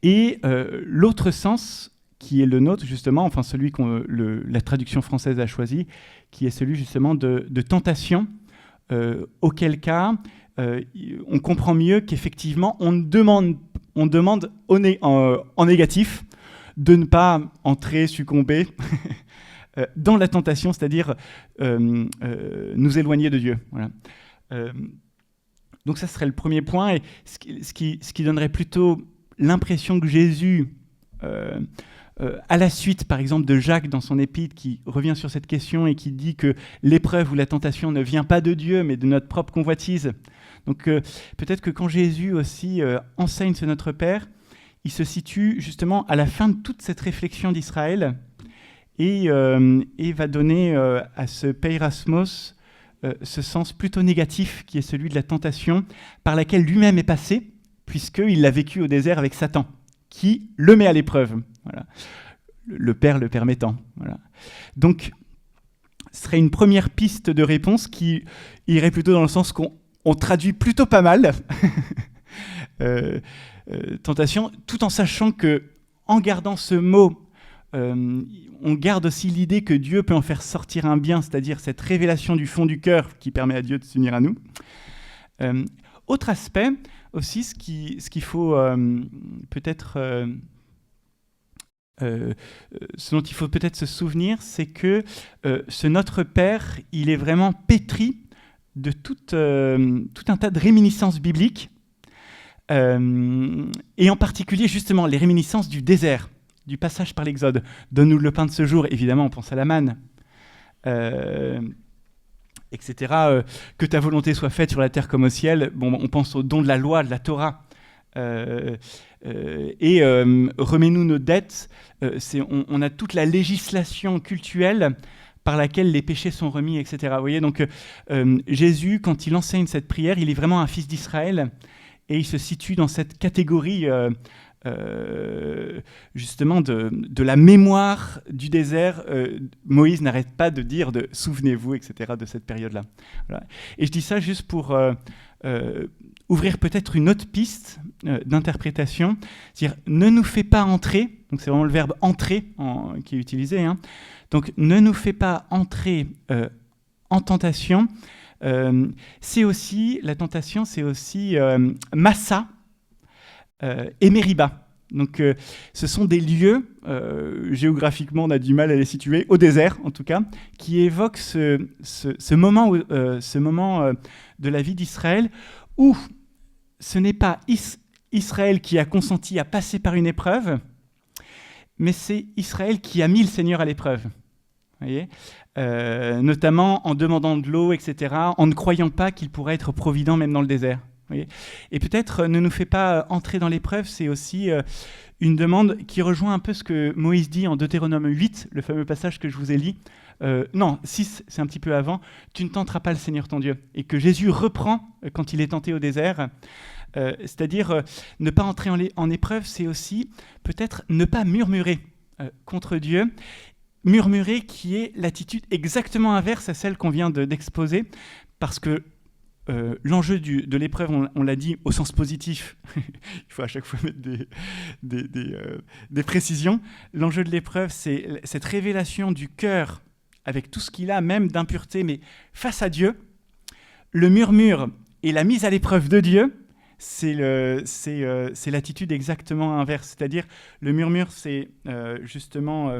Et l'autre sens, qui est le nôtre justement, enfin celui que la traduction française a choisi, qui est celui justement de tentation, auquel cas on comprend mieux qu'effectivement on demande en négatif de ne pas entrer, succomber dans la tentation, c'est-à-dire nous éloigner de Dieu. Voilà. Donc ça serait le premier point, et ce qui donnerait plutôt l'impression que Jésus, à la suite par exemple de Jacques dans son épître, qui revient sur cette question et qui dit que l'épreuve ou la tentation ne vient pas de Dieu mais de notre propre convoitise. Donc peut-être que quand Jésus aussi enseigne ce Notre Père, il se situe justement à la fin de toute cette réflexion d'Israël et va donner à ce peirasmos ce sens plutôt négatif qui est celui de la tentation par laquelle lui-même est passé, puisqu'il l'a vécu au désert avec Satan, qui le met à l'épreuve. Voilà. Le Père le permettant. Voilà. Donc, ce serait une première piste de réponse qui irait plutôt dans le sens qu'on traduit plutôt pas mal tentation, tout en sachant que, en gardant ce mot, on garde aussi l'idée que Dieu peut en faire sortir un bien, c'est-à-dire cette révélation du fond du cœur qui permet à Dieu de s'unir à nous. Autre aspect aussi, ce qu'il faut peut-être... ce dont il faut peut-être se souvenir, c'est que ce Notre Père, il est vraiment pétri de tout un tas de réminiscences bibliques, et en particulier justement les réminiscences du désert, du passage par l'Exode. Donne-nous le pain de ce jour, évidemment on pense à la manne, etc. Que ta volonté soit faite sur la terre comme au ciel. Bon, on pense au don de la loi, de la Torah, remets-nous nos dettes. On a toute la législation cultuelle par laquelle les péchés sont remis, etc. Vous voyez, donc Jésus, quand il enseigne cette prière, il est vraiment un fils d'Israël et il se situe dans cette catégorie justement de la mémoire du désert. Moïse n'arrête pas de dire « souvenez-vous », etc., de cette période-là. Voilà. Et je dis ça juste pour ouvrir peut-être une autre piste d'interprétation, c'est-à-dire « ne nous fais pas entrer », donc c'est vraiment le verbe « entrer » qui est utilisé, hein. Donc « ne nous fais pas entrer en tentation », c'est aussi, la tentation, c'est aussi Massa, et Mériba. Donc, ce sont des lieux, géographiquement on a du mal à les situer, au désert en tout cas, qui évoquent ce moment de la vie d'Israël où ce n'est pas Israël qui a consenti à passer par une épreuve, mais c'est Israël qui a mis le Seigneur à l'épreuve. Vous voyez, notamment en demandant de l'eau, etc., en ne croyant pas qu'il pourrait être provident même dans le désert. Oui. Et peut-être ne nous fait pas entrer dans l'épreuve, c'est aussi une demande qui rejoint un peu ce que Moïse dit en Deutéronome 8, le fameux passage que je vous ai lu. Non, 6, c'est un petit peu avant. « Tu ne tenteras pas le Seigneur ton Dieu ». Et que Jésus reprend quand il est tenté au désert. C'est-à-dire, ne pas entrer en épreuve, c'est aussi peut-être ne pas murmurer contre Dieu. Murmurer qui est l'attitude exactement inverse à celle qu'on vient d'exposer, parce que l'enjeu de l'épreuve, on l'a dit au sens positif, il faut à chaque fois mettre des précisions. L'enjeu de l'épreuve, c'est cette révélation du cœur avec tout ce qu'il a, même d'impureté, mais face à Dieu. Le murmure et la mise à l'épreuve de Dieu, c'est l'attitude exactement inverse. C'est-à-dire, le murmure, c'est justement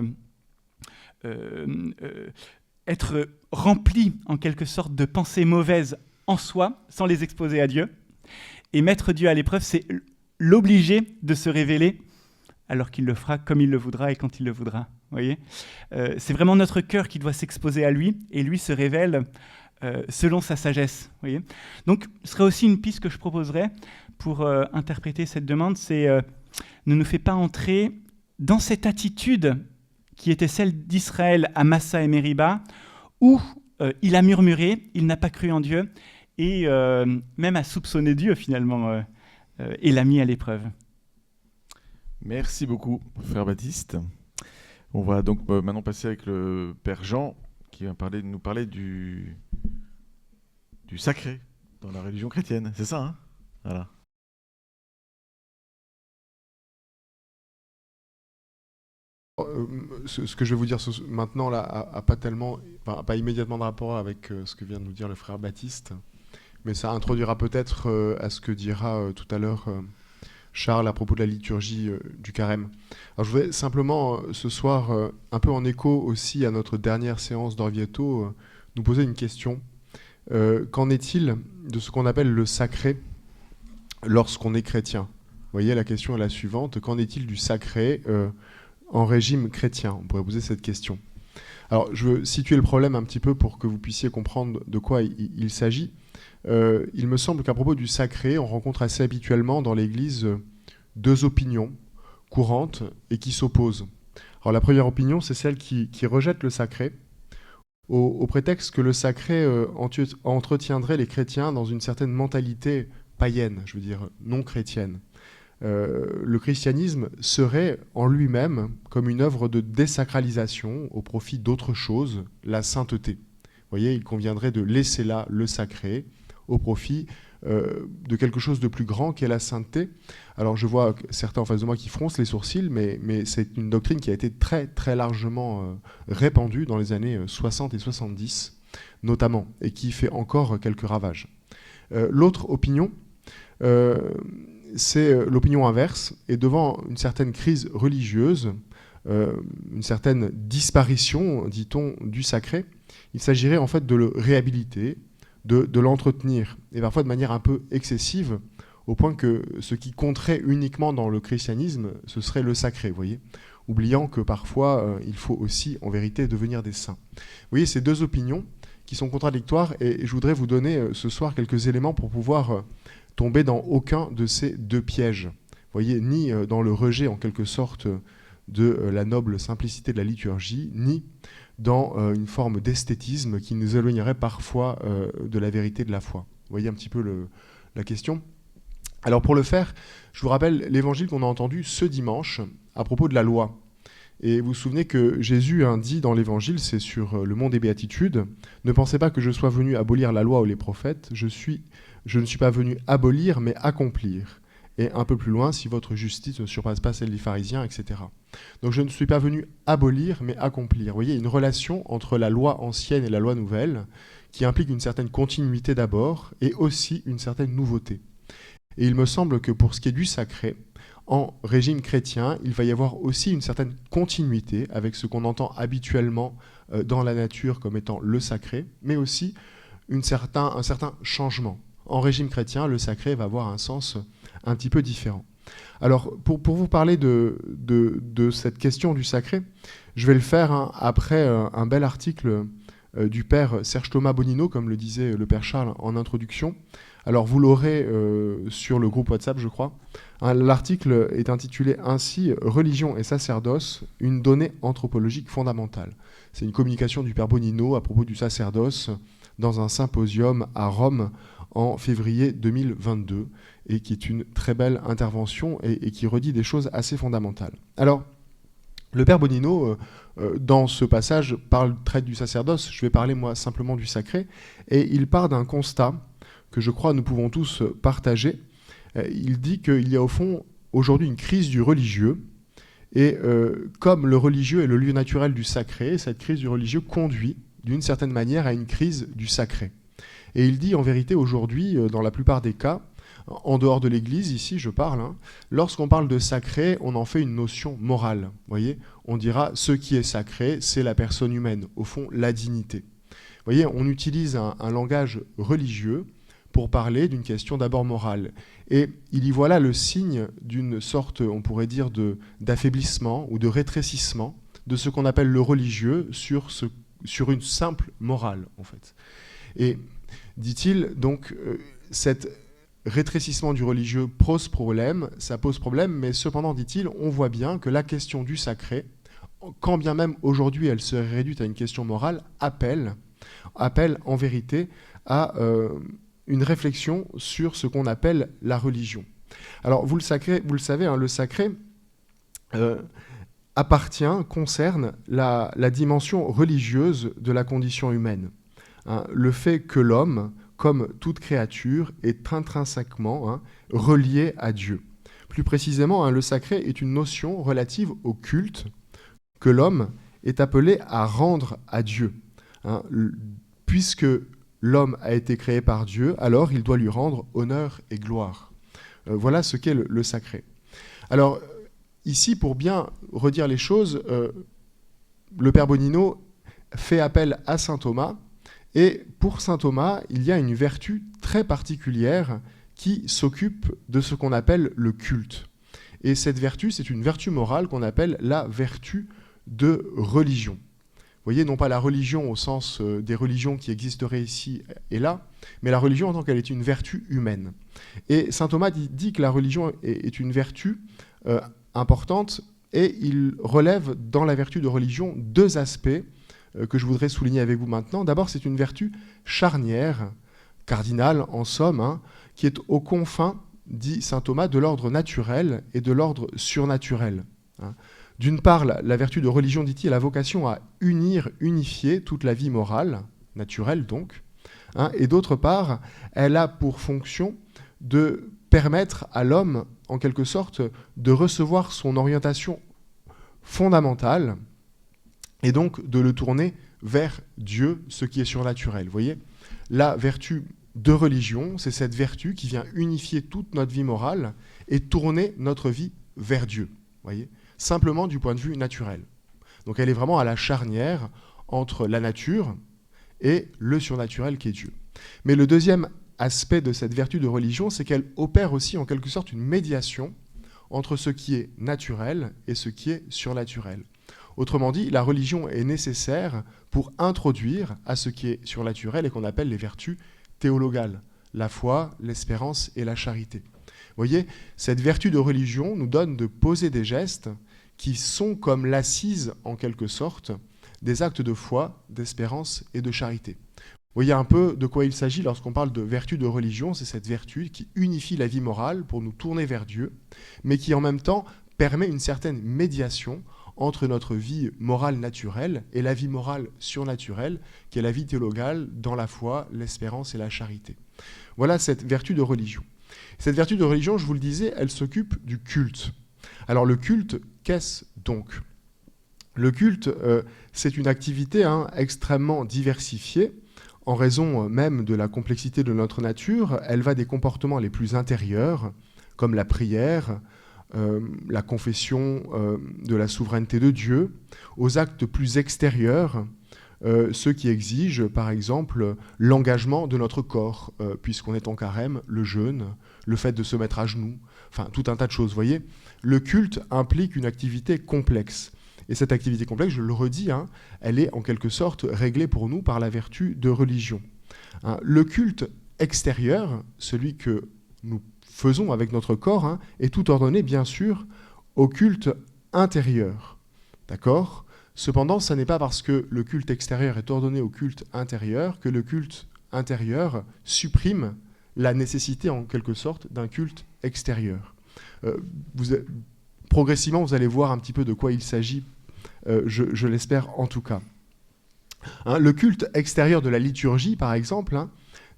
être rempli en quelque sorte de pensées mauvaises en soi, sans les exposer à Dieu. Et mettre Dieu à l'épreuve, c'est l'obliger de se révéler alors qu'il le fera comme il le voudra et quand il le voudra. Voyez, c'est vraiment notre cœur qui doit s'exposer à lui, et lui se révèle selon sa sagesse. Voyez, donc, ce serait aussi une piste que je proposerais pour interpréter cette demande, c'est ne nous fait pas entrer dans cette attitude qui était celle d'Israël à Massa et Mériba, où il a murmuré, il n'a pas cru en Dieu, et même a soupçonné Dieu finalement, et l'a mis à l'épreuve. Merci beaucoup, frère Baptiste. On va donc maintenant passer avec le père Jean, qui va nous parler du sacré dans la religion chrétienne. C'est ça, hein? Voilà. Ce que je vais vous dire maintenant là a pas immédiatement de rapport avec ce que vient de nous dire le frère Baptiste, mais ça introduira peut-être à ce que dira tout à l'heure Charles à propos de la liturgie du carême. Alors je voudrais simplement ce soir, un peu en écho aussi à notre dernière séance d'Orvieto, nous poser une question. Qu'en est-il de ce qu'on appelle le sacré lorsqu'on est chrétien? Vous voyez, la question est la suivante. Qu'en est-il du sacré en régime chrétien? On pourrait poser cette question. Alors, je veux situer le problème un petit peu pour que vous puissiez comprendre de quoi il s'agit. Il me semble qu'à propos du sacré, on rencontre assez habituellement dans l'Église deux opinions courantes et qui s'opposent. Alors, la première opinion, c'est celle qui rejette le sacré, au prétexte que le sacré entretiendrait les chrétiens dans une certaine mentalité païenne, je veux dire non chrétienne. Le christianisme serait en lui-même comme une œuvre de désacralisation au profit d'autre chose, la sainteté. Vous voyez, il conviendrait de laisser là le sacré au profit de quelque chose de plus grand qu'est la sainteté. Alors je vois certains en face de moi qui froncent les sourcils, mais c'est une doctrine qui a été très très largement répandue dans les années 60 et 70 notamment, et qui fait encore quelques ravages. L'autre opinion, c'est l'opinion inverse, et devant une certaine crise religieuse, une certaine disparition, dit-on, du sacré, il s'agirait en fait de le réhabiliter, de l'entretenir, et parfois de manière un peu excessive, au point que ce qui compterait uniquement dans le christianisme, ce serait le sacré, vous voyez, oubliant que parfois, il faut aussi, en vérité, devenir des saints. Vous voyez, ces deux opinions qui sont contradictoires, et je voudrais vous donner ce soir quelques éléments pour pouvoir tomber dans aucun de ces deux pièges. Vous voyez, ni dans le rejet en quelque sorte de la noble simplicité de la liturgie, ni dans une forme d'esthétisme qui nous éloignerait parfois de la vérité de la foi. Vous voyez un petit peu la question. Alors pour le faire, je vous rappelle l'évangile qu'on a entendu ce dimanche à propos de la loi. Et vous vous souvenez que Jésus dit dans l'évangile, c'est sur le mont des Béatitudes, « Ne pensez pas que je sois venu abolir la loi ou les prophètes, je ne suis pas venu abolir, mais accomplir. » Et un peu plus loin, si votre justice ne surpasse pas celle des pharisiens, etc. Donc je ne suis pas venu abolir, mais accomplir. Vous voyez, une relation entre la loi ancienne et la loi nouvelle qui implique une certaine continuité d'abord et aussi une certaine nouveauté. Et il me semble que pour ce qui est du sacré, en régime chrétien, il va y avoir aussi une certaine continuité avec ce qu'on entend habituellement dans la nature comme étant le sacré, mais aussi un certain changement. En régime chrétien, le sacré va avoir un sens un petit peu différent. Alors, pour vous parler de cette question du sacré, je vais le faire après un bel article du père Serge Thomas Bonino, comme le disait le père Charles en introduction. Alors, vous l'aurez sur le groupe WhatsApp, je crois. L'article est intitulé ainsi « Religion et sacerdoce, une donnée anthropologique fondamentale ». C'est une communication du père Bonino à propos du sacerdoce dans un symposium à Rome en février 2022, et qui est une très belle intervention et qui redit des choses assez fondamentales. Alors, le père Bonino, dans ce passage, traite du sacerdoce. Je vais parler, moi, simplement du sacré. Et il part d'un constat que je crois nous pouvons tous partager. Il dit qu'il y a au fond, aujourd'hui, une crise du religieux. Et comme le religieux est le lieu naturel du sacré, cette crise du religieux conduit, d'une certaine manière, à une crise du sacré. Et il dit, en vérité, aujourd'hui, dans la plupart des cas, en dehors de l'Église, ici je parle, lorsqu'on parle de sacré, on en fait une notion morale. Vous voyez, on dira ce qui est sacré, c'est la personne humaine, au fond la dignité. Vous voyez, on utilise un langage religieux pour parler d'une question d'abord morale. Et il y voit là le signe d'une sorte, on pourrait dire, d'affaiblissement ou de rétrécissement de ce qu'on appelle le religieux sur une simple morale, en fait. Et dit-il, donc, cet rétrécissement du religieux pose problème, mais cependant, dit-il, on voit bien que la question du sacré, quand bien même aujourd'hui elle serait réduite à une question morale, appelle en vérité à une réflexion sur ce qu'on appelle la religion. Alors, vous le savez, le sacré concerne la dimension religieuse de la condition humaine. Le fait que l'homme, comme toute créature, est intrinsèquement relié à Dieu. Plus précisément, le sacré est une notion relative au culte que l'homme est appelé à rendre à Dieu. Puisque l'homme a été créé par Dieu, alors il doit lui rendre honneur et gloire. Voilà ce qu'est le sacré. Alors, ici, pour bien redire les choses, le père Bonino fait appel à saint Thomas. Et pour saint Thomas, il y a une vertu très particulière qui s'occupe de ce qu'on appelle le culte. Et cette vertu, c'est une vertu morale qu'on appelle la vertu de religion. Vous voyez, non pas la religion au sens des religions qui existeraient ici et là, mais la religion en tant qu'elle est une vertu humaine. Et saint Thomas dit que la religion est une vertu importante, et il relève dans la vertu de religion deux aspects que je voudrais souligner avec vous maintenant. D'abord, c'est une vertu charnière, cardinale en somme, qui est aux confins, dit saint Thomas, de l'ordre naturel et de l'ordre surnaturel. D'une part, la vertu de religion, dit-il, a vocation à unifier toute la vie morale, naturelle donc, et d'autre part, elle a pour fonction de permettre à l'homme, en quelque sorte, de recevoir son orientation fondamentale, et donc de le tourner vers Dieu, ce qui est surnaturel. Vous voyez, la vertu de religion, c'est cette vertu qui vient unifier toute notre vie morale et tourner notre vie vers Dieu. Vous voyez, simplement du point de vue naturel. Donc elle est vraiment à la charnière entre la nature et le surnaturel qui est Dieu. Mais le deuxième aspect de cette vertu de religion, c'est qu'elle opère aussi en quelque sorte une médiation entre ce qui est naturel et ce qui est surnaturel. Autrement dit, la religion est nécessaire pour introduire à ce qui est surnaturel et qu'on appelle les vertus théologales. la foi, l'espérance et la charité. Vous voyez, cette vertu de religion nous donne de poser des gestes qui sont comme l'assise, en quelque sorte, des actes de foi, d'espérance et de charité. Vous voyez un peu de quoi il s'agit lorsqu'on parle de vertu de religion, c'est cette vertu qui unifie la vie morale pour nous tourner vers Dieu, mais qui en même temps permet une certaine médiation entre notre vie morale naturelle et la vie morale surnaturelle, qui est la vie théologale dans la foi, l'espérance et la charité. Voilà cette vertu de religion. Cette vertu de religion, je vous le disais, elle s'occupe du culte. Alors le culte, qu'est-ce donc ? Le culte, c'est une activité extrêmement diversifiée, en raison même de la complexité de notre nature. Elle va des comportements les plus intérieurs, comme la prière, la confession de la souveraineté de Dieu, aux actes plus extérieurs, ceux qui exigent, par exemple, l'engagement de notre corps, puisqu'on est en carême, le jeûne, le fait de se mettre à genoux, enfin tout un tas de choses. Vous voyez, le culte implique une activité complexe. Et cette activité complexe, je le redis, elle est en quelque sorte réglée pour nous par la vertu de religion. Le culte extérieur, celui que nous faisons avec notre corps, est tout ordonné, bien sûr, au culte intérieur. D'accord ? Cependant, ce n'est pas parce que le culte extérieur est ordonné au culte intérieur que le culte intérieur supprime la nécessité, en quelque sorte, d'un culte extérieur. Progressivement, vous allez voir un petit peu de quoi il s'agit, je l'espère en tout cas. Le culte extérieur de la liturgie, par exemple,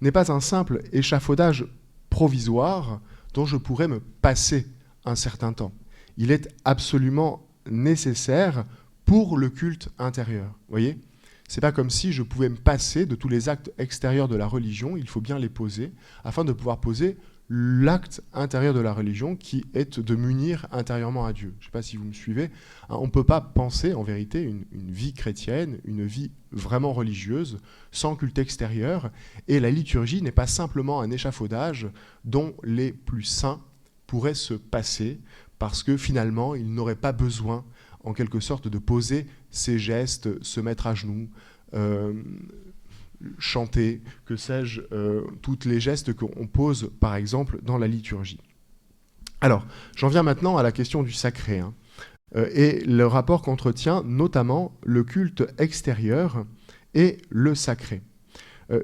n'est pas un simple échafaudage provisoire dont je pourrais me passer un certain temps. Il est absolument nécessaire pour le culte intérieur. Vous voyez ? C'est pas comme si je pouvais me passer de tous les actes extérieurs de la religion, il faut bien les poser, afin de pouvoir poser l'acte intérieur de la religion qui est de m'unir intérieurement à Dieu. Je ne sais pas si vous me suivez. On ne peut pas penser, en vérité, une vie chrétienne, une vie vraiment religieuse, sans culte extérieur. Et la liturgie n'est pas simplement un échafaudage dont les plus saints pourraient se passer, parce que finalement, ils n'auraient pas besoin, en quelque sorte, de poser ces gestes, se mettre à genoux, chanter, que sais-je, tous les gestes qu'on pose, par exemple, dans la liturgie. Alors, j'en viens maintenant à la question du sacré, et le rapport qu'entretient notamment le culte extérieur et le sacré.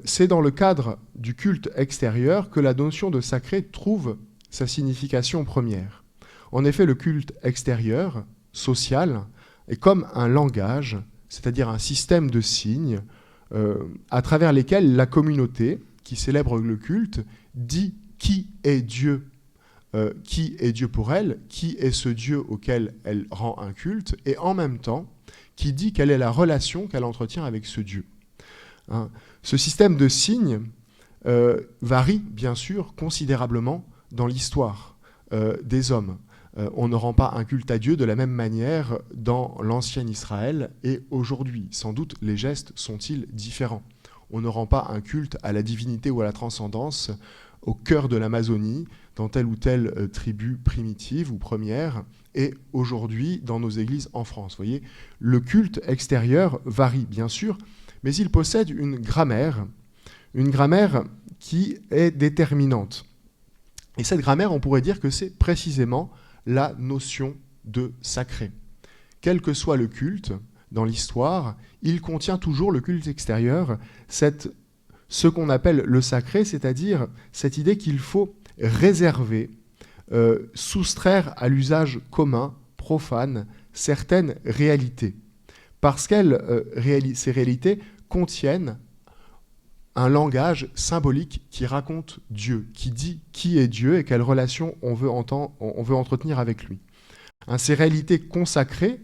C'est dans le cadre du culte extérieur que la notion de sacré trouve sa signification première. En effet, le culte extérieur, social, est comme un langage, c'est-à-dire un système de signes, à travers lesquels la communauté qui célèbre le culte dit qui est Dieu pour elle, qui est ce Dieu auquel elle rend un culte, et en même temps qui dit quelle est la relation qu'elle entretient avec ce Dieu. Ce système de signes varie bien sûr considérablement dans l'histoire des hommes. On ne rend pas un culte à Dieu de la même manière dans l'ancien Israël et aujourd'hui. Sans doute, les gestes sont-ils différents. On ne rend pas un culte à la divinité ou à la transcendance au cœur de l'Amazonie, dans telle ou telle tribu primitive ou première, et aujourd'hui dans nos églises en France. Vous voyez, le culte extérieur varie, bien sûr, mais il possède une grammaire qui est déterminante. Et cette grammaire, on pourrait dire que c'est précisément la notion de sacré. Quel que soit le culte dans l'histoire, il contient toujours le culte extérieur, ce qu'on appelle le sacré, c'est-à-dire cette idée qu'il faut réserver, soustraire à l'usage commun, profane, certaines réalités, parce que ces réalités contiennent un langage symbolique qui raconte Dieu, qui dit qui est Dieu et quelle relation on veut entretenir avec lui. Ces réalités consacrées,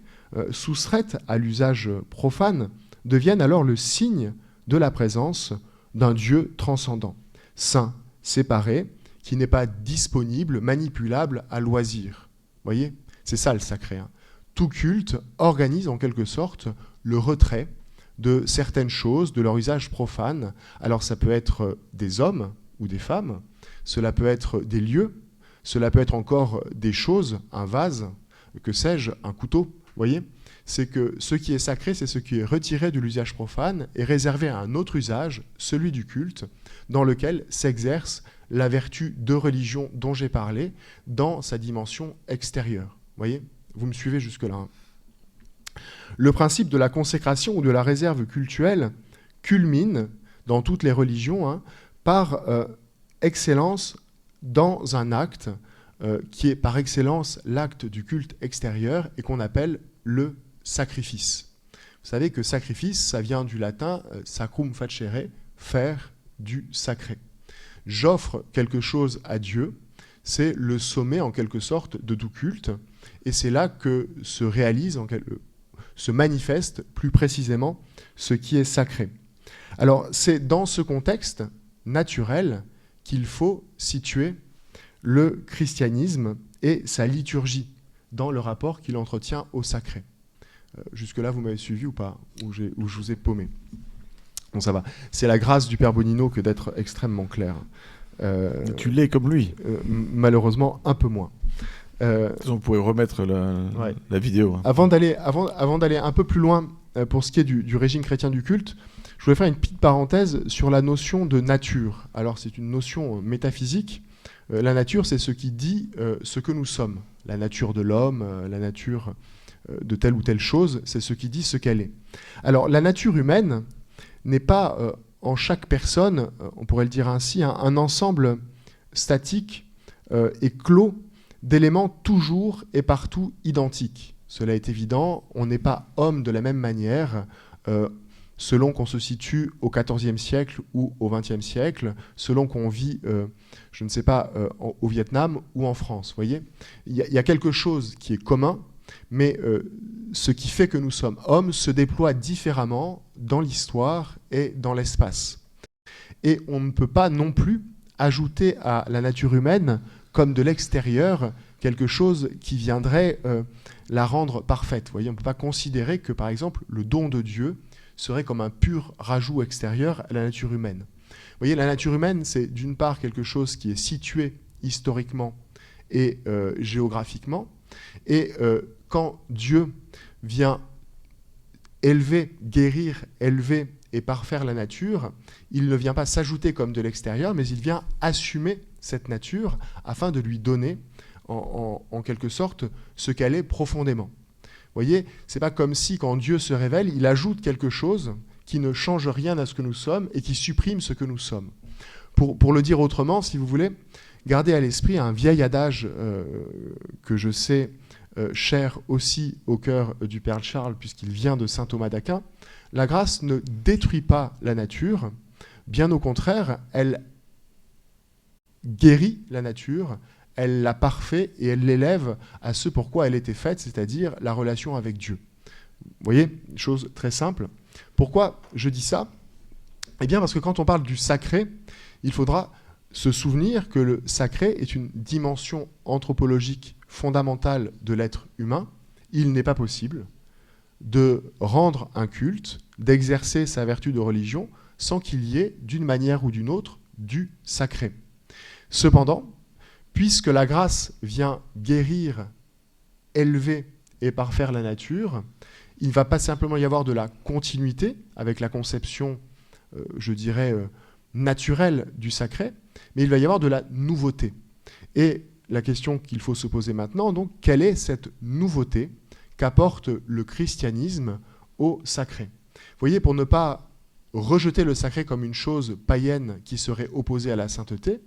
soustraites à l'usage profane, deviennent alors le signe de la présence d'un Dieu transcendant, saint, séparé, qui n'est pas disponible, manipulable à loisir. Vous voyez ? C'est ça le sacré. Tout culte organise en quelque sorte le retrait de certaines choses, de leur usage profane. Alors ça peut être des hommes ou des femmes, cela peut être des lieux, cela peut être encore des choses, un vase, que sais-je, un couteau. Vous voyez ? c'est que ce qui est sacré, c'est ce qui est retiré de l'usage profane et réservé à un autre usage, celui du culte, dans lequel s'exerce la vertu de religion dont j'ai parlé, dans sa dimension extérieure. Vous voyez ? Vous me suivez jusque-là, hein ? Le principe de la consécration ou de la réserve cultuelle culmine, dans toutes les religions, hein, par excellence dans un acte qui est par excellence l'acte du culte extérieur et qu'on appelle le sacrifice. Vous savez que sacrifice, ça vient du latin sacrum facere, faire du sacré. J'offre quelque chose à Dieu, c'est le sommet en quelque sorte de tout culte, et c'est là que se réalise, se manifeste plus précisément ce qui est sacré. Alors c'est dans ce contexte naturel qu'il faut situer le christianisme et sa liturgie dans le rapport qu'il entretient au sacré. Jusque-là, vous m'avez suivi ou pas ? Ou je vous ai paumé ? Bon, ça va. C'est la grâce du Père Bonino que d'être extrêmement clair. Tu l'es comme lui. Malheureusement, un peu moins. Vous pouvez remettre la vidéo. Hein. Avant d'aller un peu plus loin pour ce qui est du régime chrétien du culte, je voulais faire une petite parenthèse sur la notion de nature. Alors, c'est une notion métaphysique. La nature, c'est ce qui dit ce que nous sommes. La nature de l'homme, la nature de telle ou telle chose, c'est ce qui dit ce qu'elle est. Alors, la nature humaine n'est pas en chaque personne, on pourrait le dire ainsi, un ensemble statique et clos d'éléments toujours et partout identiques. Cela est évident, on n'est pas homme de la même manière selon qu'on se situe au XIVe siècle ou au XXe siècle, selon qu'on vit, je ne sais pas, au Vietnam ou en France. Vous voyez ? Il y a quelque chose qui est commun, mais ce qui fait que nous sommes hommes se déploie différemment dans l'histoire et dans l'espace. Et on ne peut pas non plus ajouter à la nature humaine, comme de l'extérieur, quelque chose qui viendrait la rendre parfaite. Vous voyez, on ne peut pas considérer que, par exemple, le don de Dieu serait comme un pur rajout extérieur à la nature humaine. Vous voyez, la nature humaine, c'est d'une part quelque chose qui est situé historiquement et géographiquement, et quand Dieu vient élever, guérir, élever et parfaire la nature, il ne vient pas s'ajouter comme de l'extérieur, mais il vient assumer cette nature afin de lui donner, en quelque sorte, ce qu'elle est profondément. Vous voyez, c'est pas comme si, quand Dieu se révèle, il ajoute quelque chose qui ne change rien à ce que nous sommes et qui supprime ce que nous sommes. Pour le dire autrement, si vous voulez, gardez à l'esprit un vieil adage que je sais cher aussi au cœur du Père Charles, puisqu'il vient de saint Thomas d'Aquin. La grâce ne détruit pas la nature, bien au contraire, elle guérit la nature, elle la parfait et elle l'élève à ce pourquoi elle était faite, c'est-à-dire la relation avec Dieu. Vous voyez, chose très simple. Pourquoi je dis ça ? Eh bien parce que quand on parle du sacré, il faudra se souvenir que le sacré est une dimension anthropologique fondamentale de l'être humain. Il n'est pas possible de rendre un culte, d'exercer sa vertu de religion, sans qu'il y ait, d'une manière ou d'une autre, du sacré. Cependant, puisque la grâce vient guérir, élever et parfaire la nature, il ne va pas simplement y avoir de la continuité avec la conception, je dirais, naturelle du sacré, mais il va y avoir de la nouveauté. Et la question qu'il faut se poser maintenant, donc, quelle est cette nouveauté qu'apporte le christianisme au sacré ? Vous voyez, pour ne pas rejeter le sacré comme une chose païenne qui serait opposée à la sainteté,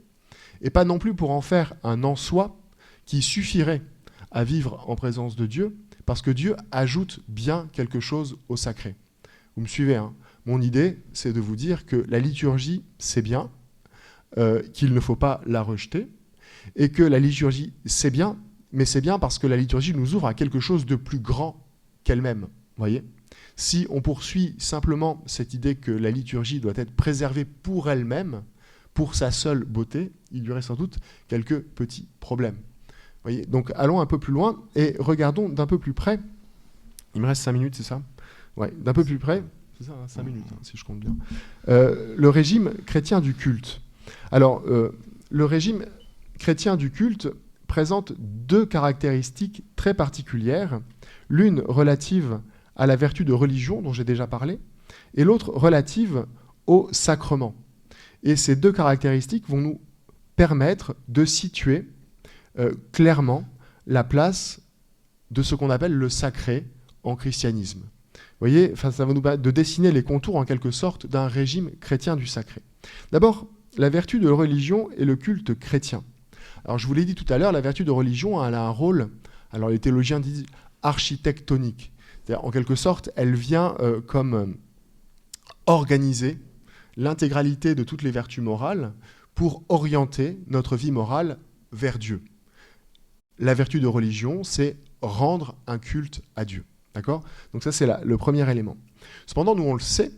et pas non plus pour en faire un en soi qui suffirait à vivre en présence de Dieu, parce que Dieu ajoute bien quelque chose au sacré. Vous me suivez, hein ? Mon idée, c'est de vous dire que la liturgie, c'est bien, qu'il ne faut pas la rejeter, et que la liturgie, c'est bien, mais c'est bien parce que la liturgie nous ouvre à quelque chose de plus grand qu'elle-même. Voyez ? Si on poursuit simplement cette idée que la liturgie doit être préservée pour elle-même, pour sa seule beauté, il y aurait sans doute quelques petits problèmes. Voyez ? Donc allons un peu plus loin et regardons d'un peu plus près. Il me reste 5 minutes, c'est ça ? Ouais, d'un peu plus près, c'est ça, hein, 5 minutes, hein, si je compte bien. Le régime chrétien du culte. Alors, le régime chrétien du culte présente deux caractéristiques très particulières, l'une relative à la vertu de religion dont j'ai déjà parlé, et l'autre relative au sacrement. Et ces deux caractéristiques vont nous permettre de situer clairement la place de ce qu'on appelle le sacré en christianisme. Vous voyez, ça va nous permettre de dessiner les contours en quelque sorte d'un régime chrétien du sacré. D'abord, la vertu de religion et le culte chrétien. Alors je vous l'ai dit tout à l'heure, la vertu de religion, elle a un rôle, alors les théologiens disent architectonique. C'est-à-dire, en quelque sorte, elle vient organiser l'intégralité de toutes les vertus morales pour orienter notre vie morale vers Dieu. La vertu de religion, c'est rendre un culte à Dieu. D'accord ? Donc ça, c'est le premier élément. Cependant, nous, on le sait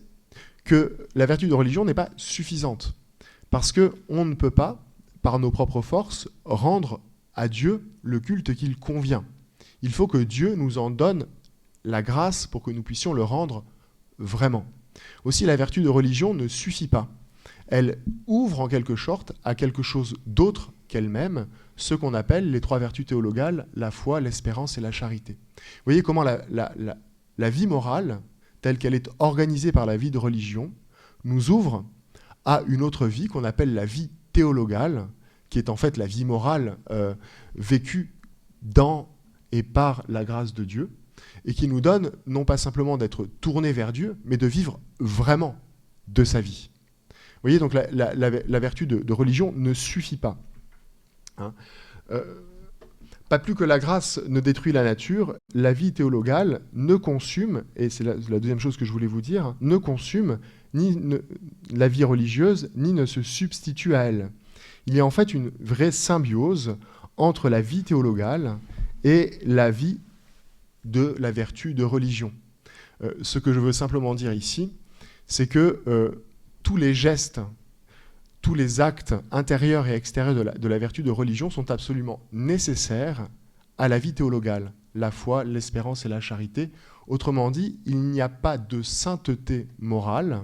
que la vertu de religion n'est pas suffisante. Parce qu'on ne peut pas, par nos propres forces, rendre à Dieu le culte qu'il convient. Il faut que Dieu nous en donne la grâce pour que nous puissions le rendre vraiment. Aussi, la vertu de religion ne suffit pas. Elle ouvre en quelque sorte à quelque chose d'autre qu'elle-même, ce qu'on appelle les trois vertus théologales, la foi, l'espérance et la charité. Vous voyez comment la vie morale, telle qu'elle est organisée par la vie de religion, nous ouvre à une autre vie qu'on appelle la vie théologale, qui est en fait la vie morale vécue dans et par la grâce de Dieu, et qui nous donne non pas simplement d'être tourné vers Dieu, mais de vivre vraiment de sa vie. Vous voyez, donc la vertu de religion ne suffit pas. Hein. Pas plus que la grâce ne détruit la nature, la vie théologale ne consume, et c'est la deuxième chose que je voulais vous dire, ne consume ni la vie religieuse, ni ne se substitue à elle. Il y a en fait une vraie symbiose entre la vie théologale et la vie de la vertu de religion. Ce que je veux simplement dire ici, c'est que tous les gestes, tous les actes intérieurs et extérieurs de la vertu de religion sont absolument nécessaires à la vie théologale, la foi, l'espérance et la charité. Autrement dit, il n'y a pas de sainteté morale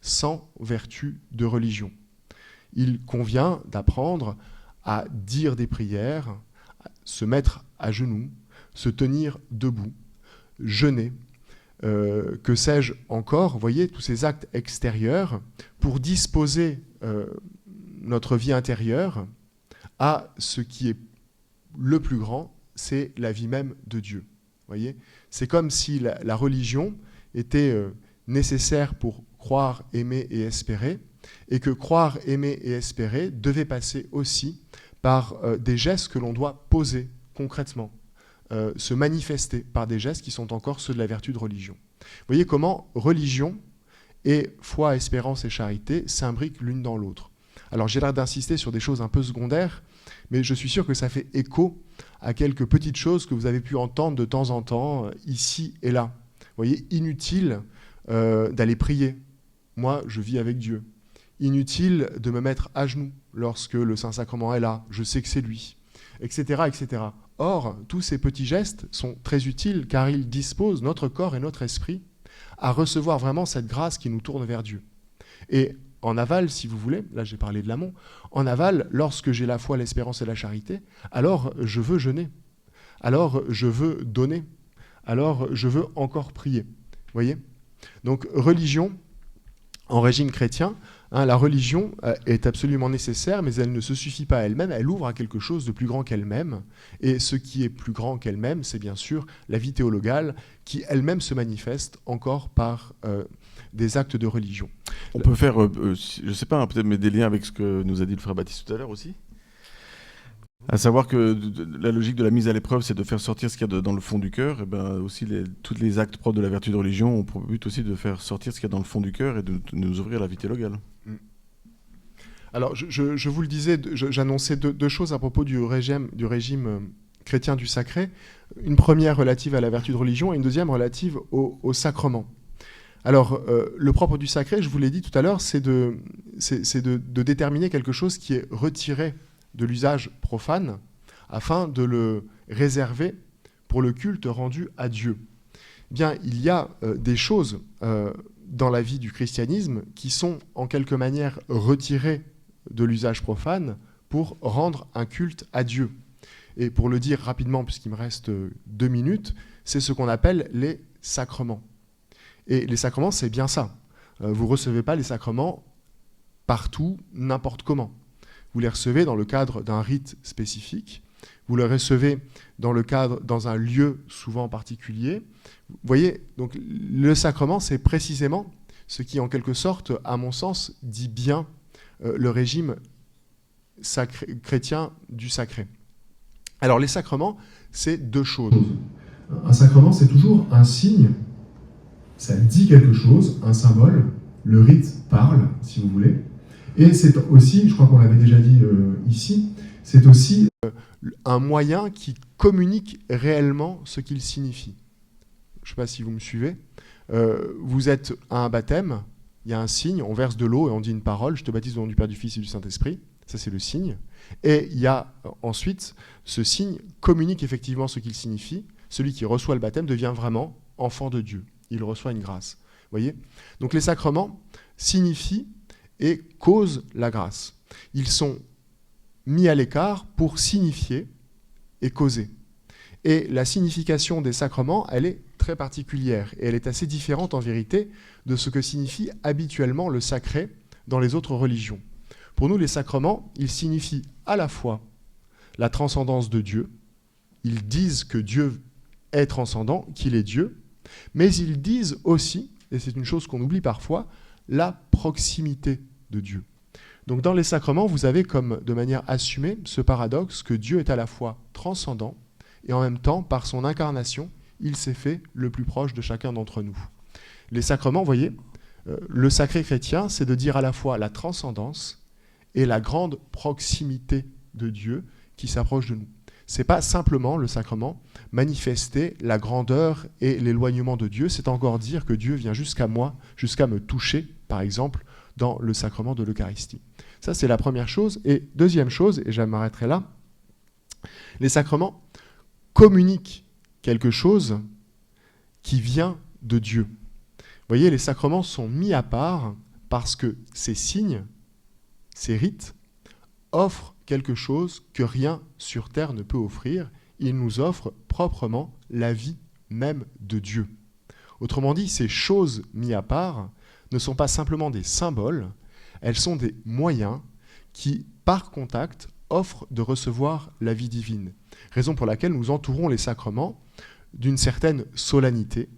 sans vertu de religion. Il convient d'apprendre à dire des prières, à se mettre à genoux, se tenir debout, jeûner, que sais-je encore, vous voyez, tous ces actes extérieurs pour disposer notre vie intérieure à ce qui est le plus grand, c'est la vie même de Dieu. Voyez, c'est comme si la religion était nécessaire pour croire, aimer et espérer, et que croire, aimer et espérer devait passer aussi par des gestes que l'on doit poser concrètement, se manifester par des gestes qui sont encore ceux de la vertu de religion. Vous voyez comment religion et foi, espérance et charité s'imbriquent l'une dans l'autre. Alors j'ai l'air d'insister sur des choses un peu secondaires, mais je suis sûr que ça fait écho à quelques petites choses que vous avez pu entendre de temps en temps, ici et là. Vous voyez, inutile d'aller prier. Moi, je vis avec Dieu. Inutile de me mettre à genoux lorsque le Saint-Sacrement est là. Je sais que c'est lui, etc., etc. Or, tous ces petits gestes sont très utiles car ils disposent notre corps et notre esprit à recevoir vraiment cette grâce qui nous tourne vers Dieu. Et en aval, si vous voulez, là j'ai parlé de l'amont, en aval, lorsque j'ai la foi, l'espérance et la charité, alors je veux jeûner, alors je veux donner, alors je veux encore prier. Vous voyez ? Donc religion, en régime chrétien, la religion est absolument nécessaire, mais elle ne se suffit pas à elle-même, elle ouvre à quelque chose de plus grand qu'elle-même, et ce qui est plus grand qu'elle-même, c'est bien sûr la vie théologale, qui elle-même se manifeste encore par des actes de religion. On peut faire, je ne sais pas, peut-être des liens avec ce que nous a dit le frère Baptiste tout à l'heure aussi. À savoir que la logique de la mise à l'épreuve, c'est de faire sortir ce qu'il y a dans le fond du cœur. Et ben aussi, tous les actes propres de la vertu de religion ont pour but aussi de faire sortir ce qu'il y a dans le fond du cœur et de nous ouvrir la vie théologale. Alors, je vous le disais, j'annonçais deux choses à propos du régime chrétien du sacré. Une première relative à la vertu de religion et une deuxième relative au sacrement. Alors, le propre du sacré, je vous l'ai dit tout à l'heure, c'est de déterminer quelque chose qui est retiré de l'usage profane afin de le réserver pour le culte rendu à Dieu. Bien, il y a des choses dans la vie du christianisme qui sont en quelque manière retirées de l'usage profane pour rendre un culte à Dieu. Et pour le dire rapidement, puisqu'il me reste 2 minutes, c'est ce qu'on appelle les sacrements. Et les sacrements, c'est bien ça. Vous ne recevez pas les sacrements partout, n'importe comment. Vous les recevez dans le cadre d'un rite spécifique. Vous les recevez dans un lieu souvent particulier. Vous voyez, donc le sacrement, c'est précisément ce qui, en quelque sorte, à mon sens, dit bien le régime chrétien du sacré. Alors, les sacrements, c'est 2 choses. Un sacrement, c'est toujours un signe, ça dit quelque chose, un symbole, le rite parle, si vous voulez, et c'est aussi, je crois qu'on l'avait déjà dit ici, c'est aussi un moyen qui communique réellement ce qu'il signifie. Je ne sais pas si vous me suivez. Vous êtes à un baptême, il y a un signe, on verse de l'eau et on dit une parole, je te baptise au nom du Père, du Fils et du Saint-Esprit. Ça, c'est le signe. Et il y a ensuite, ce signe communique effectivement ce qu'il signifie. Celui qui reçoit le baptême devient vraiment enfant de Dieu. Il reçoit une grâce. Vous voyez ? Donc les sacrements signifient et causent la grâce. Ils sont mis à l'écart pour signifier et causer. Et la signification des sacrements, elle est très particulière. Et elle est assez différente en vérité de ce que signifie habituellement le sacré dans les autres religions. Pour nous, les sacrements, ils signifient à la fois la transcendance de Dieu. Ils disent que Dieu est transcendant, qu'il est Dieu, mais ils disent aussi, et c'est une chose qu'on oublie parfois, la proximité de Dieu. Donc dans les sacrements, vous avez comme de manière assumée ce paradoxe que Dieu est à la fois transcendant et en même temps, par son incarnation, il s'est fait le plus proche de chacun d'entre nous. Les sacrements, vous voyez, le sacré chrétien, c'est de dire à la fois la transcendance et la grande proximité de Dieu qui s'approche de nous. Ce n'est pas simplement le sacrement manifester la grandeur et l'éloignement de Dieu, c'est encore dire que Dieu vient jusqu'à moi, jusqu'à me toucher, par exemple, dans le sacrement de l'Eucharistie. Ça, c'est la première chose. Et deuxième chose, et je m'arrêterai là, les sacrements communiquent quelque chose qui vient de Dieu. Vous voyez, les sacrements sont mis à part parce que ces signes, ces rites, offrent quelque chose que rien sur terre ne peut offrir. Ils nous offrent proprement la vie même de Dieu. Autrement dit, ces choses mises à part ne sont pas simplement des symboles, elles sont des moyens qui, par contact, offrent de recevoir la vie divine. Raison pour laquelle nous entourons les sacrements d'une certaine solennité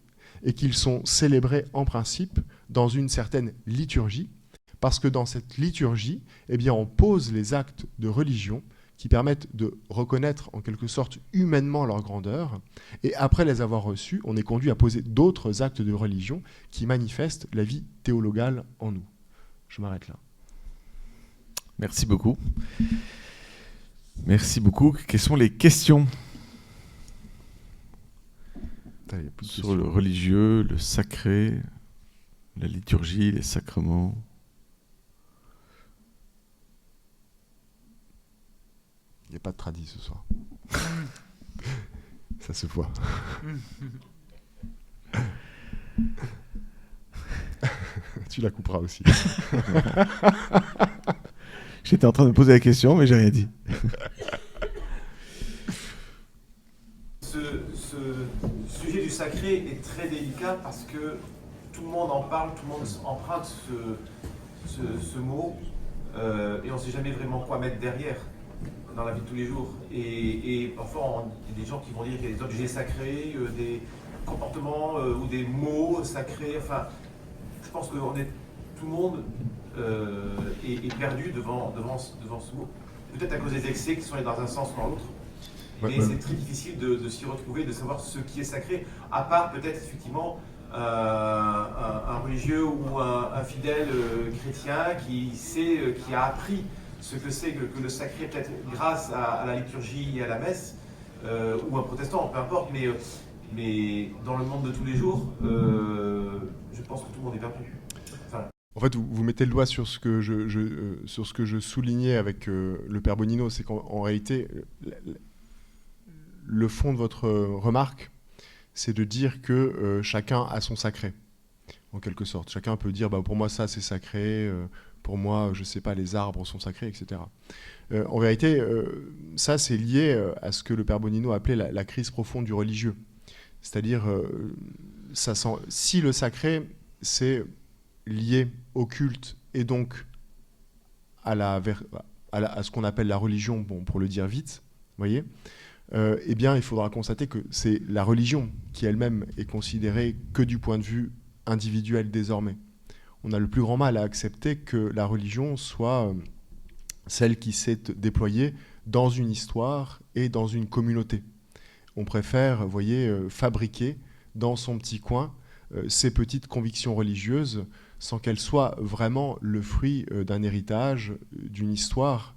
et qu'ils sont célébrés en principe dans une certaine liturgie, parce que dans cette liturgie, eh bien, on pose les actes de religion qui permettent de reconnaître en quelque sorte humainement leur grandeur, et après les avoir reçus, on est conduit à poser d'autres actes de religion qui manifestent la vie théologale en nous. Je m'arrête là. Merci beaucoup. Merci beaucoup. Quelles sont les questions sur le religieux, le sacré, la liturgie, les sacrements? Il n'y a pas de tradit ce soir. Ça se voit. Tu la couperas aussi. J'étais en train de me poser la question, mais j'ai rien dit. Ce sujet du sacré est très délicat parce que tout le monde en parle, tout le monde emprunte ce mot et on ne sait jamais vraiment quoi mettre derrière dans la vie de tous les jours. Et parfois, il y a des gens qui vont dire qu'il y a des objets sacrés, des comportements ou des mots sacrés. Enfin, je pense que tout le monde est perdu devant ce mot. Peut-être à cause des excès qui sont allés dans un sens ou dans l'autre. Mais c'est très difficile de s'y retrouver, de savoir ce qui est sacré, à part peut-être effectivement un religieux ou un fidèle chrétien qui a appris ce que c'est que le sacré, peut-être grâce à la liturgie et à la messe, ou un protestant, peu importe, mais dans le monde de tous les jours, je pense que tout le monde est perdu. Enfin, en fait, vous mettez le doigt sur ce que je soulignais avec le Père Bonino, c'est qu'en réalité, le fond de votre remarque, c'est de dire que chacun a son sacré, en quelque sorte. Chacun peut dire, pour moi ça c'est sacré, Pour moi, je ne sais pas, les arbres sont sacrés, etc. En vérité, ça, c'est lié à ce que le père Bonino appelait la crise profonde du religieux. C'est-à-dire, si le sacré, c'est lié au culte et donc à ce qu'on appelle la religion, bon, pour le dire vite, voyez, eh bien, il faudra constater que c'est la religion qui elle-même est considérée que du point de vue individuel désormais. On a le plus grand mal à accepter que la religion soit celle qui s'est déployée dans une histoire et dans une communauté. On préfère, vous voyez, fabriquer dans son petit coin ces petites convictions religieuses sans qu'elles soient vraiment le fruit d'un héritage, d'une histoire,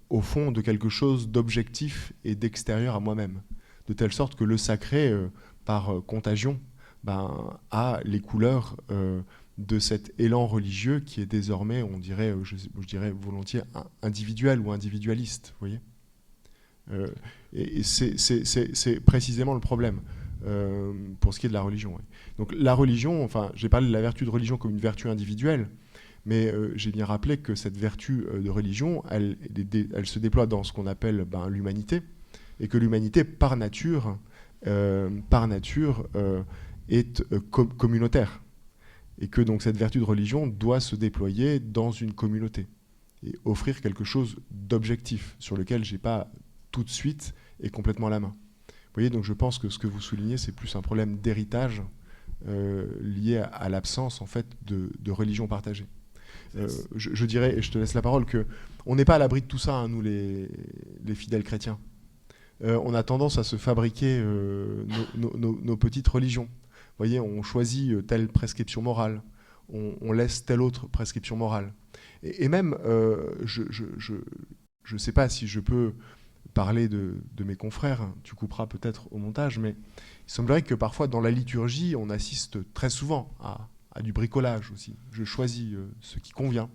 au fond de quelque chose d'objectif et d'extérieur à moi-même. De telle sorte que le sacré, par contagion, a les couleurs de cet élan religieux qui est désormais, on dirait, je dirais volontiers, individuel ou individualiste. Vous voyez, et c'est précisément le problème pour ce qui est de la religion. Ouais. Donc la religion, enfin, j'ai parlé de la vertu de religion comme une vertu individuelle, mais j'ai bien rappelé que cette vertu de religion, elle se déploie dans ce qu'on appelle l'humanité, et que l'humanité, par nature, est communautaire. Et que donc cette vertu de religion doit se déployer dans une communauté et offrir quelque chose d'objectif sur lequel je n'ai pas tout de suite et complètement la main. Vous voyez, donc je pense que ce que vous soulignez, c'est plus un problème d'héritage lié à l'absence en fait de religion partagée. Je dirais, et je te laisse la parole, qu'on n'est pas à l'abri de tout ça, hein, nous les fidèles chrétiens. On a tendance à se fabriquer nos petites religions. Vous voyez, on choisit telle prescription morale, on laisse telle autre prescription morale. Et même, je ne sais pas si je peux parler de mes confrères, hein, tu couperas peut-être au montage, mais il semblerait que parfois dans la liturgie, on assiste très souvent à du bricolage aussi. Je choisis ce qui convient,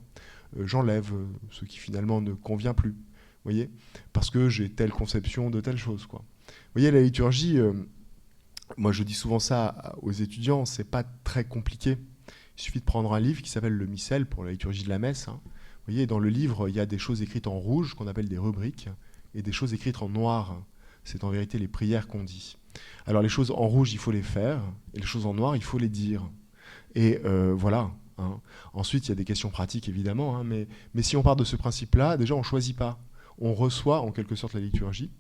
j'enlève ce qui finalement ne convient plus, vous voyez, parce que j'ai telle conception de telle chose, quoi. Vous voyez, la liturgie... moi, je dis souvent ça aux étudiants, c'est pas très compliqué. Il suffit de prendre un livre qui s'appelle le Missel pour la liturgie de la messe. Hein. Vous voyez, dans le livre, il y a des choses écrites en rouge qu'on appelle des rubriques et des choses écrites en noir. C'est en vérité les prières qu'on dit. Alors, les choses en rouge, il faut les faire, et les choses en noir, il faut les dire. Et voilà. Hein. Ensuite, il y a des questions pratiques, évidemment, hein, mais si on part de ce principe-là, déjà, on ne choisit pas. On reçoit, en quelque sorte, la liturgie.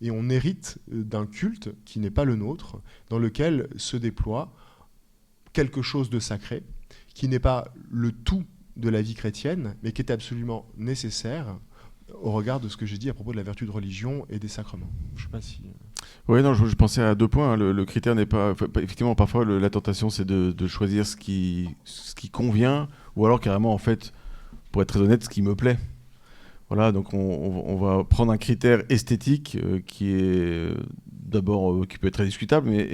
Et on hérite d'un culte qui n'est pas le nôtre, dans lequel se déploie quelque chose de sacré, qui n'est pas le tout de la vie chrétienne, mais qui est absolument nécessaire au regard de ce que j'ai dit à propos de la vertu de religion et des sacrements. Je ne sais pas si... Oui, non, je pensais à 2 points. Hein. Le critère n'est pas... Effectivement, parfois, la tentation, c'est de choisir ce qui convient, ou alors carrément, en fait, pour être très honnête, ce qui me plaît. Voilà, donc on va prendre un critère esthétique qui est d'abord qui peut être très discutable, mais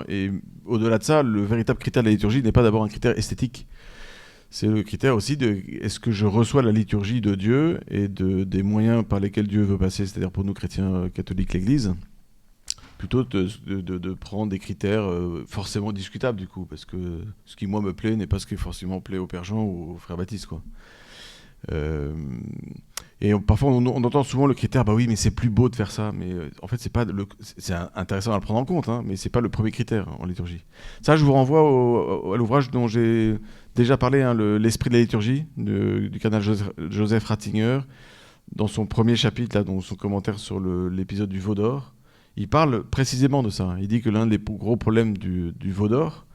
et au-delà de ça, le véritable critère de la liturgie n'est pas d'abord un critère esthétique. C'est le critère aussi de est-ce que je reçois la liturgie de Dieu et des moyens par lesquels Dieu veut passer, c'est-à-dire pour nous chrétiens catholiques l'Église, plutôt de prendre des critères forcément discutables du coup, parce que ce qui moi me plaît n'est pas ce qui forcément plaît au Père Jean ou au Frère Baptiste, quoi. Et parfois on entend souvent le critère, bah oui, mais c'est plus beau de faire ça. Mais en fait, c'est intéressant à le prendre en compte, hein, mais c'est pas le premier critère en liturgie. Ça, je vous renvoie à l'ouvrage dont j'ai déjà parlé, hein, l'esprit de la liturgie du cardinal Joseph Ratzinger, dans son premier chapitre, là, dans son commentaire sur l'épisode du veau d'or. Il parle précisément de ça. Il dit que l'un des gros problèmes du veau d'or,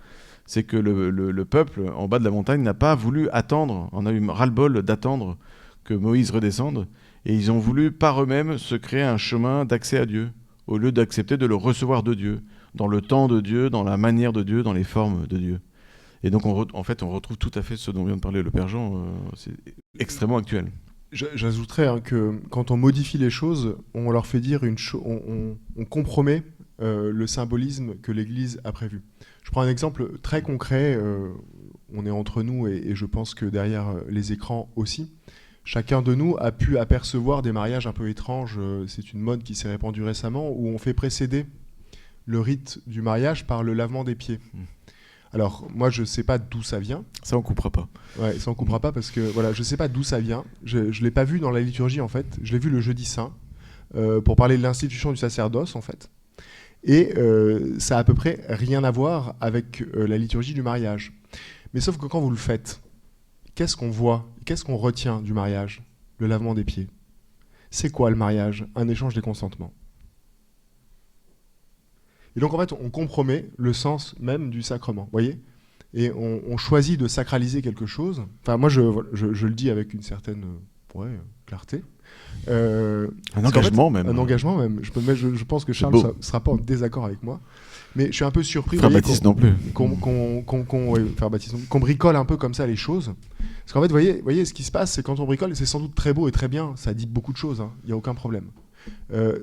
c'est que le peuple, en bas de la montagne, n'a pas voulu attendre, on a eu ras-le-bol d'attendre que Moïse redescende, et ils ont voulu par eux-mêmes se créer un chemin d'accès à Dieu, au lieu d'accepter de le recevoir de Dieu, dans le temps de Dieu, dans la manière de Dieu, dans les formes de Dieu. Et donc, en fait, on retrouve tout à fait ce dont vient de parler le Père Jean, c'est extrêmement actuel. J'ajouterais hein, que quand on modifie les choses, on leur fait dire on compromet le symbolisme que l'Église a prévu. Je prends un exemple très concret, on est entre nous et je pense que derrière les écrans aussi. Chacun de nous a pu apercevoir des mariages un peu étranges, c'est une mode qui s'est répandue récemment, où on fait précéder le rite du mariage par le lavement des pieds. Alors, moi, je ne sais pas d'où ça vient. Ça, on coupera pas. Ouais, ça, on coupera pas parce que voilà, je ne sais pas d'où ça vient. Je ne l'ai pas vu dans la liturgie, en fait. Je l'ai vu le jeudi saint pour parler de l'institution du sacerdoce, en fait. Et ça a à peu près rien à voir avec la liturgie du mariage. Mais sauf que quand vous le faites, qu'est-ce qu'on voit? Qu'est-ce qu'on retient du mariage? Le lavement des pieds. C'est quoi le mariage? Un échange des consentements. Et donc en fait, on compromet le sens même du sacrement, voyez? Et on choisit de sacraliser quelque chose. Enfin, moi, je le dis avec une certaine clarté. Un engagement même. Un engagement même. Je pense que Charles ne sera pas en désaccord avec moi. Mais je suis un peu surpris. Frère Baptiste non plus. Qu'on bricole un peu comme ça les choses. Parce qu'en fait, voyez, ce qui se passe, c'est quand on bricole, c'est sans doute très beau et très bien. Ça dit beaucoup de choses, il n'y a aucun problème.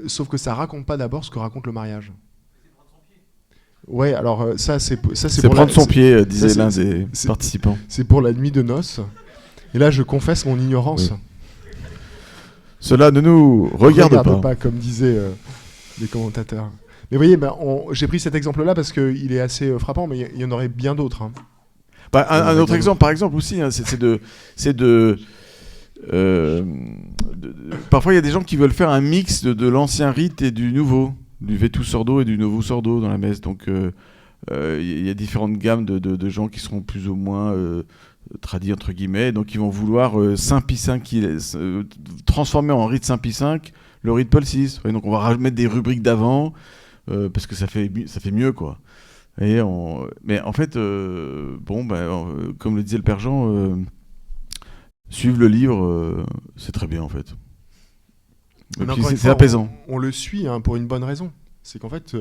Sauf que ça raconte pas d'abord ce que raconte le mariage. Ouais, alors ça c'est pour prendre son pied, disait l'un des participants. C'est pour la nuit de noces. Et là, je confesse mon ignorance. Oui. Cela ne nous regarde pas, comme disaient les commentateurs. Mais vous voyez, j'ai pris cet exemple-là parce qu'il est assez frappant, mais il y en aurait bien d'autres. Hein. Un autre exemple, par exemple aussi, hein, parfois il y a des gens qui veulent faire un mix de l'ancien rite et du nouveau, du Vetus Ordo et du Novus Ordo dans la messe. Donc il y a différentes gammes de gens qui seront plus ou moins tradis entre guillemets, donc ils vont vouloir Saint Pie V transformer en rite Saint Pie V le rite Paul VI. Et donc on va remettre des rubriques d'avant parce que ça fait mieux quoi. Mais en fait, comme le disait le Père Jean, suivre le livre, c'est très bien en fait. C'est apaisant. On le suit pour une bonne raison. C'est qu'en fait,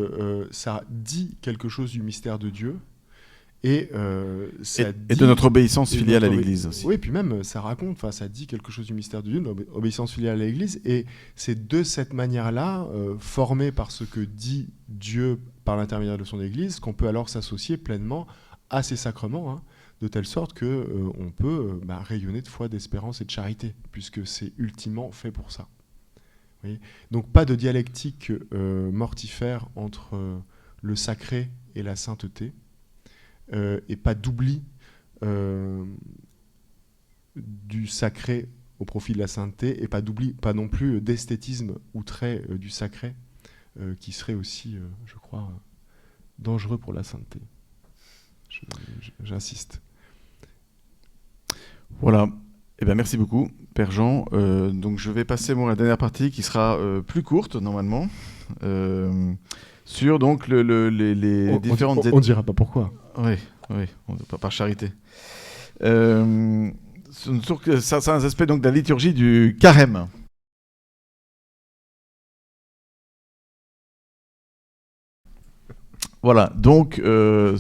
ça dit quelque chose du mystère de Dieu et de notre obéissance filiale à l'Église aussi. Oui, puis même ça raconte, ça dit quelque chose du mystère de Dieu, de l'obéissance filiale à l'Église, et c'est de cette manière-là, formé par ce que dit Dieu par l'intermédiaire de son Église, qu'on peut alors s'associer pleinement à ces sacrements, de telle sorte que on peut rayonner de foi, d'espérance et de charité, puisque c'est ultimement fait pour ça. Vous voyez ? Donc pas de dialectique mortifère entre le sacré et la sainteté, et pas d'oubli du sacré au profit de la sainteté, et pas non plus d'esthétisme outré du sacré, qui serait aussi, je crois, dangereux pour la sainteté. J'insiste. Voilà. Eh bien, merci beaucoup, Père Jean. Donc, je vais passer à la dernière partie qui sera plus courte, normalement, sur donc, les différentes étapes. On ne dira pas pourquoi. Oui, par charité. Sur certains aspects donc, de la liturgie du carême. Voilà, donc le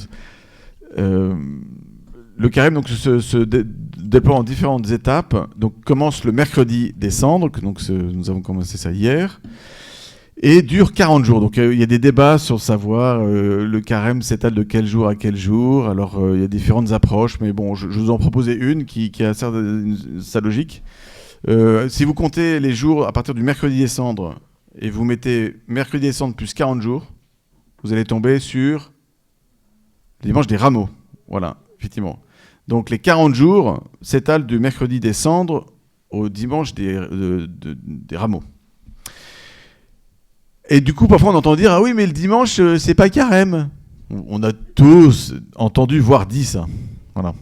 carême donc, se déploie en différentes étapes. Donc commence le mercredi des cendres, donc nous avons commencé ça hier, et dure 40 jours. Donc il y a des débats sur savoir le carême s'étale de quel jour à quel jour. Alors il y a différentes approches, mais bon, je vous en proposais une qui a sa logique. Si vous comptez les jours à partir du mercredi des cendres, et vous mettez mercredi des cendres plus 40 jours, vous allez tomber sur le dimanche des rameaux. Voilà, effectivement. Donc les 40 jours s'étalent du mercredi des cendres au dimanche des rameaux. Et du coup, parfois on entend dire « Ah oui, mais le dimanche, c'est pas carême ». On a tous entendu, voire dit ça. Voilà.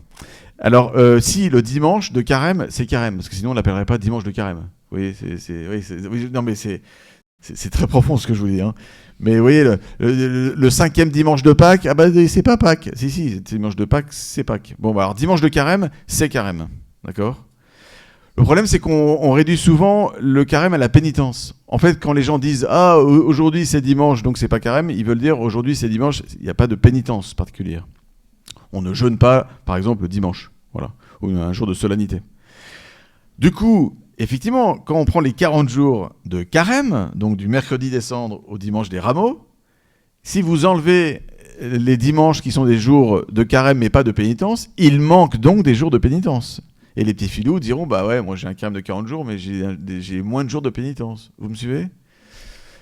Alors, si le dimanche de carême, c'est carême, parce que sinon on l'appellerait pas dimanche de carême. Oui, non mais c'est très profond ce que je vous dis. Hein. Mais vous voyez, le 5e dimanche de Pâques, ah bah c'est pas Pâques. Si, dimanche de Pâques, c'est Pâques. Bon, bah alors dimanche de carême, c'est carême. D'accord ? Le problème, c'est qu'on réduit souvent le carême à la pénitence. En fait, quand les gens disent « Ah, aujourd'hui c'est dimanche, donc c'est pas carême », ils veulent dire « Aujourd'hui c'est dimanche, il n'y a pas de pénitence particulière. » On ne jeûne pas, par exemple, le dimanche. Voilà. Ou un jour de solennité. Du coup, effectivement, quand on prend les 40 jours de carême, donc du mercredi des cendres au dimanche des rameaux, si vous enlevez les dimanches qui sont des jours de carême mais pas de pénitence, il manque donc des jours de pénitence. Et les petits filous diront, bah ouais, moi j'ai un carême de 40 jours, mais j'ai moins de jours de pénitence. Vous me suivez ?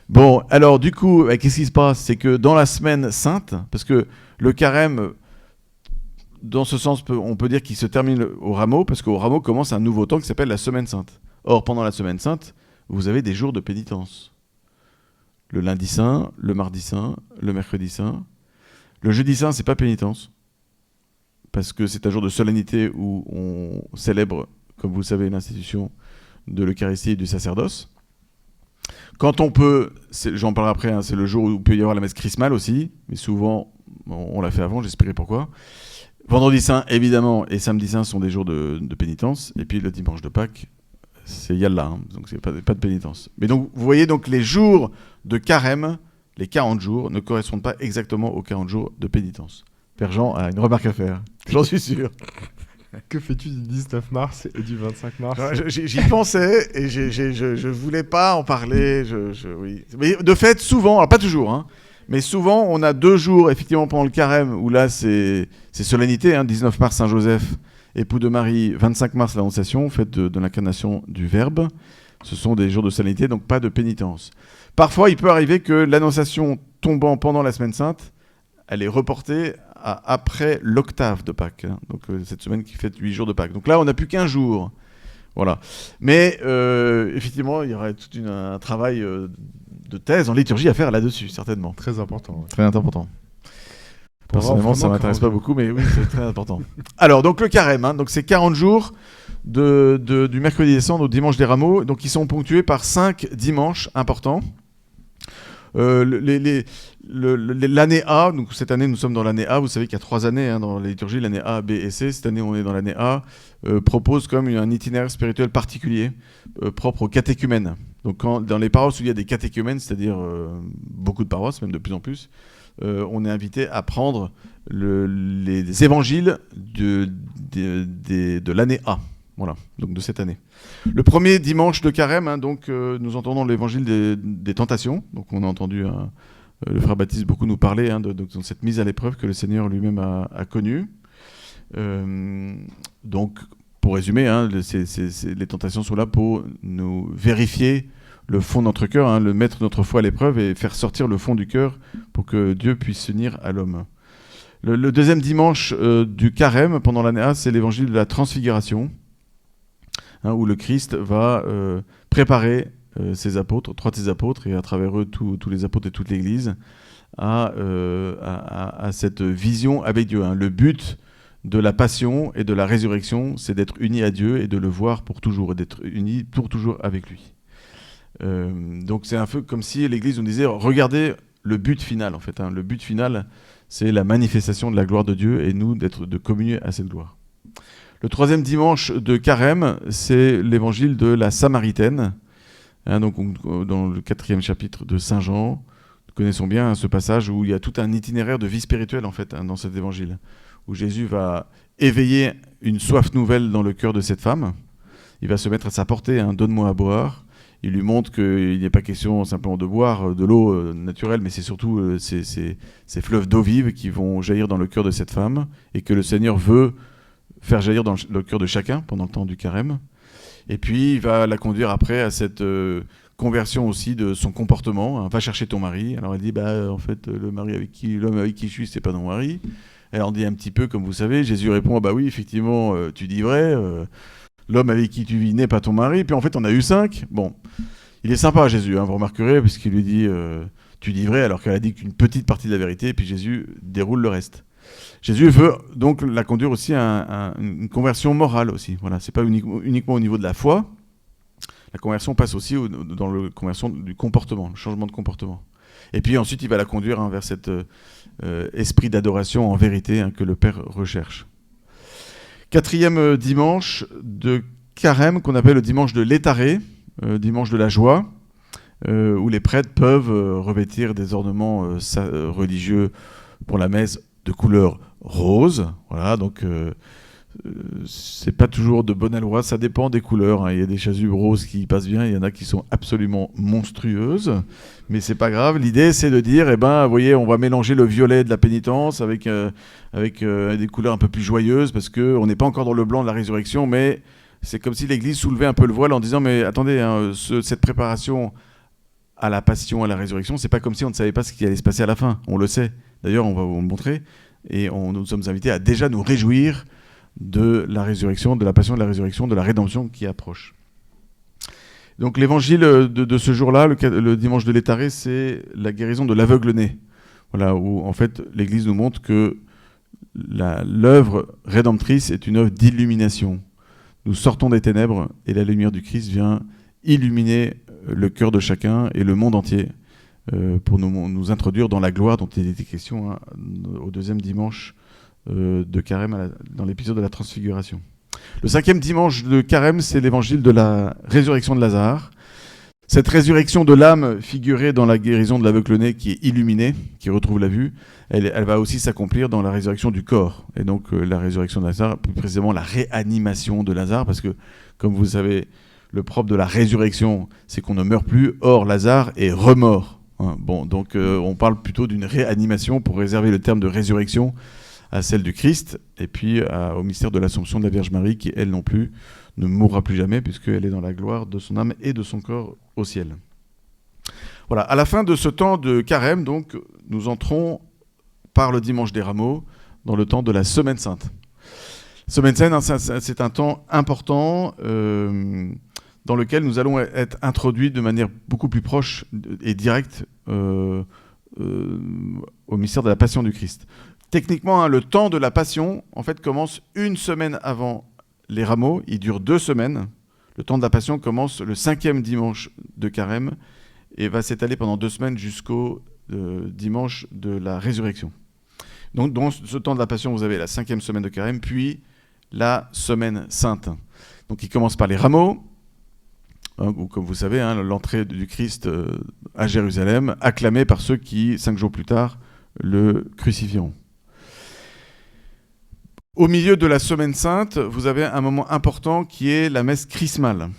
Bon, alors du coup, qu'est-ce qui se passe ? C'est que dans la semaine sainte, parce que le carême dans ce sens, on peut dire qu'il se termine au rameau, parce qu'au rameau commence un nouveau temps qui s'appelle la Semaine Sainte. Or, pendant la Semaine Sainte, vous avez des jours de pénitence. Le lundi saint, le mardi saint, le mercredi saint. Le jeudi saint, c'est pas pénitence, parce que c'est un jour de solennité où on célèbre, comme vous le savez, l'institution de l'Eucharistie et du sacerdoce. Quand on peut, j'en parlerai après, hein, c'est le jour où il peut y avoir la messe chrismale aussi, mais souvent, on l'a fait avant, j'expliquerai pourquoi. Vendredi saint, évidemment, et samedi saint sont des jours de pénitence, et puis le dimanche de Pâques, c'est Yalla, hein, donc c'est pas de pénitence. Mais donc, vous voyez, donc les jours de carême, les 40 jours, ne correspondent pas exactement aux 40 jours de pénitence. Père Jean a une remarque à faire, j'en suis sûr. Que fais-tu du 19 mars et du 25 mars? J'y pensais et je voulais pas en parler. Oui. Mais de fait, souvent, alors pas toujours, hein, mais souvent, on a 2 jours, effectivement, pendant le carême, où là, c'est solennité, hein, 19 mars, Saint-Joseph, époux de Marie, 25 mars, l'Annonciation, fête de l'incarnation du Verbe. Ce sont des jours de solennité, donc pas de pénitence. Parfois, il peut arriver que l'Annonciation tombant pendant la Semaine Sainte, elle est reportée après l'octave de Pâques, hein, donc cette semaine qui fait 8 jours de Pâques. Donc là, on n'a plus qu'1 jour. Voilà. Mais effectivement, il y aurait tout un travail de thèse en liturgie à faire là-dessus, certainement. Très important. Ouais. Très important. Personnellement, ça ne m'intéresse pas beaucoup, mais oui, c'est très important. Alors, donc le carême, hein, donc c'est 40 jours du mercredi des Cendres au dimanche des Rameaux, donc ils sont ponctués par 5 dimanches importants. L'année A, donc cette année nous sommes dans l'année A, vous savez qu'il y a 3 années hein, dans la liturgie, l'année A, B et C, cette année on est dans l'année A, propose comme un itinéraire spirituel particulier, propre aux catéchumènes. Donc dans les paroisses où il y a des catéchumènes, c'est-à-dire beaucoup de paroisses, même de plus en plus, on est invité à prendre les évangiles de l'année A, voilà, donc de cette année. Le premier dimanche de carême, hein, donc, nous entendons l'évangile des tentations. Donc on a entendu le frère Baptiste beaucoup nous parler hein, de cette mise à l'épreuve que le Seigneur lui-même a connue. Donc pour résumer, hein, les tentations sont là pour nous vérifier le fond de notre cœur, hein, mettre notre foi à l'épreuve et faire sortir le fond du cœur pour que Dieu puisse s'unir à l'homme. Le deuxième dimanche du carême pendant l'année A, c'est l'évangile de la transfiguration. Hein, où le Christ va préparer ses apôtres, 3 de ses apôtres, et à travers eux tous les apôtres et toute l'Église, à cette vision avec Dieu. Hein. Le but de la passion et de la résurrection, c'est d'être unis à Dieu et de le voir pour toujours, et d'être unis pour toujours avec lui. Donc c'est un peu comme si l'Église nous disait, regardez le but final, en fait. Hein. Le but final, c'est la manifestation de la gloire de Dieu et nous de communier à cette gloire. Le 3e dimanche de carême, c'est l'évangile de la Samaritaine, hein, donc dans le 4e chapitre de Saint Jean. Nous connaissons bien hein, ce passage où il y a tout un itinéraire de vie spirituelle en fait hein, dans cet évangile, où Jésus va éveiller une soif nouvelle dans le cœur de cette femme. Il va se mettre à sa portée, hein, donne-moi à boire. Il lui montre qu'il n'est pas question simplement de boire de l'eau naturelle, mais c'est surtout ces fleuves d'eau vive qui vont jaillir dans le cœur de cette femme et que le Seigneur veut faire jaillir dans le cœur de chacun pendant le temps du carême. Et puis, il va la conduire après à cette conversion aussi de son comportement. Hein, va chercher ton mari. Alors, elle dit, en fait, l'homme avec qui je suis, c'est pas ton mari. Elle en dit un petit peu, comme vous savez. Jésus répond, bah oui, effectivement, tu dis vrai. L'homme avec qui tu vis n'est pas ton mari. Puis, en fait, on a eu 5. Bon, il est sympa, Jésus, hein, vous remarquerez, puisqu'il lui dit, tu dis vrai, alors qu'elle a dit qu'une petite partie de la vérité. Et puis, Jésus déroule le reste. Jésus veut donc la conduire aussi à une conversion morale aussi. Voilà, c'est pas uniquement au niveau de la foi. La conversion passe aussi dans la conversion du comportement, le changement de comportement. Et puis ensuite, il va la conduire hein, vers cet esprit d'adoration en vérité hein, que le Père recherche. 4e dimanche de carême qu'on appelle le dimanche de l'étaré, dimanche de la joie, où les prêtres peuvent revêtir des ornements religieux pour la messe de couleur rose, voilà, donc c'est pas toujours de bonne aloi, ça dépend des couleurs, hein. Il y a des chasubles roses qui passent bien, il y en a qui sont absolument monstrueuses, mais c'est pas grave, l'idée c'est de dire, vous voyez, on va mélanger le violet de la pénitence avec des couleurs un peu plus joyeuses, parce qu'on n'est pas encore dans le blanc de la résurrection, mais c'est comme si l'Église soulevait un peu le voile en disant, mais attendez, hein, cette préparation à la passion, à la résurrection, c'est pas comme si on ne savait pas ce qui allait se passer à la fin, on le sait. D'ailleurs, on va vous le montrer. et nous sommes invités à déjà nous réjouir de la résurrection, de la passion, de la résurrection, de la rédemption qui approche. Donc l'évangile de ce jour-là, le dimanche de l'Étaré, c'est la guérison de l'aveugle-né. Voilà, où en fait l'Église nous montre que l'œuvre rédemptrice est une œuvre d'illumination. Nous sortons des ténèbres et la lumière du Christ vient illuminer le cœur de chacun et le monde entier pour nous introduire dans la gloire dont il était question au deuxième dimanche de Carême dans l'épisode de la Transfiguration. Le 5e dimanche de Carême, c'est l'évangile de la résurrection de Lazare. Cette résurrection de l'âme figurée dans la guérison de l'aveugle-né qui est illuminée, qui retrouve la vue, elle va aussi s'accomplir dans la résurrection du corps. Et donc la résurrection de Lazare, plus précisément la réanimation de Lazare, parce que, comme vous savez, le propre de la résurrection, c'est qu'on ne meurt plus. Or, Lazare est remort. Bon, donc on parle plutôt d'une réanimation pour réserver le terme de résurrection à celle du Christ, et puis au mystère de l'Assomption de la Vierge Marie, qui, elle non plus, ne mourra plus jamais, puisqu'elle est dans la gloire de son âme et de son corps au ciel. Voilà, à la fin de ce temps de Carême, donc, nous entrons par le dimanche des Rameaux dans le temps de la Semaine Sainte. Semaine Sainte, c'est un temps important dans lequel nous allons être introduits de manière beaucoup plus proche et directe au mystère de la Passion du Christ. Techniquement, le temps de la Passion, en fait, commence une semaine avant les Rameaux. Il dure 2 semaines. Le temps de la Passion commence le 5e dimanche de Carême et va s'étaler pendant 2 semaines jusqu'au dimanche de la Résurrection. Donc, dans ce temps de la Passion, vous avez la 5e semaine de Carême, puis la Semaine Sainte. Donc, il commence par les Rameaux, où, comme vous savez, l'entrée du Christ à Jérusalem, acclamée par ceux qui, 5 jours plus tard, le crucifieront. Au milieu de la Semaine Sainte, vous avez un moment important qui est la messe chrismale,